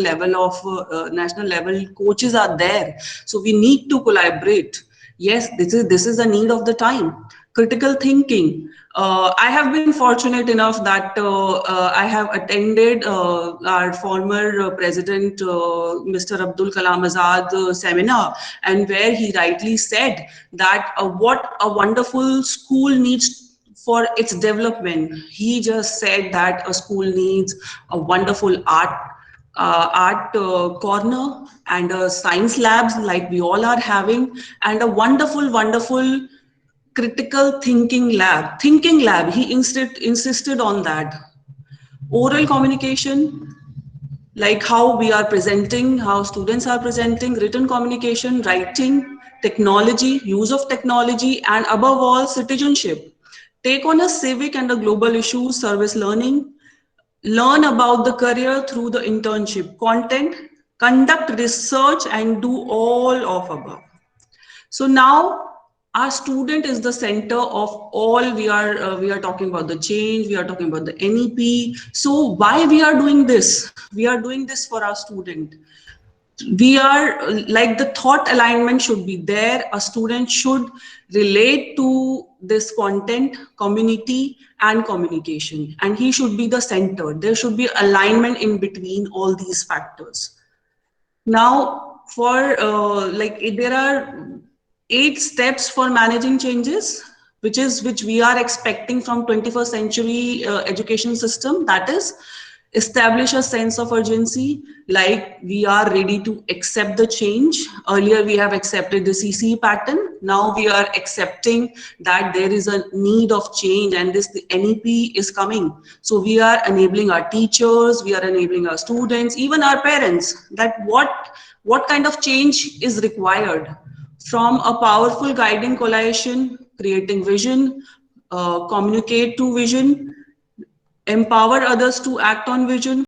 level coaches are there, so we need to collaborate. Yes, this is a need of the time. Critical thinking. I have been fortunate enough that I have attended our former president, Mr. Abdul Kalam Azad seminar, and where he rightly said that what a wonderful school needs for its development. He just said that a school needs a wonderful art corner and science labs like we all are having, and a wonderful critical thinking lab. He insisted on that. Oral communication, like how we are presenting, how students are presenting, written communication, writing, technology, use of technology, and above all, citizenship. Take on a civic and a global issue, service learning, learn about the career through the internship content, conduct research, and do all of above. So now our student is the center of all. We are talking about the change, we are talking about the NEP. So why we are doing this? We are doing this for our student. We are like, the thought alignment should be there. A student should relate to this content, community, and communication, and he should be the center. There should be alignment in between all these factors. Now, there are 8 steps for managing changes, which we are expecting from 21st century education system. That is, establish a sense of urgency, like we are ready to accept the change. Earlier we have accepted the CC pattern. Now we are accepting that there is a need of change, and the NEP is coming. So we are enabling our teachers, we are enabling our students, even our parents, that what kind of change is required from a powerful guiding coalition, creating vision, communicate to vision, empower others to act on vision,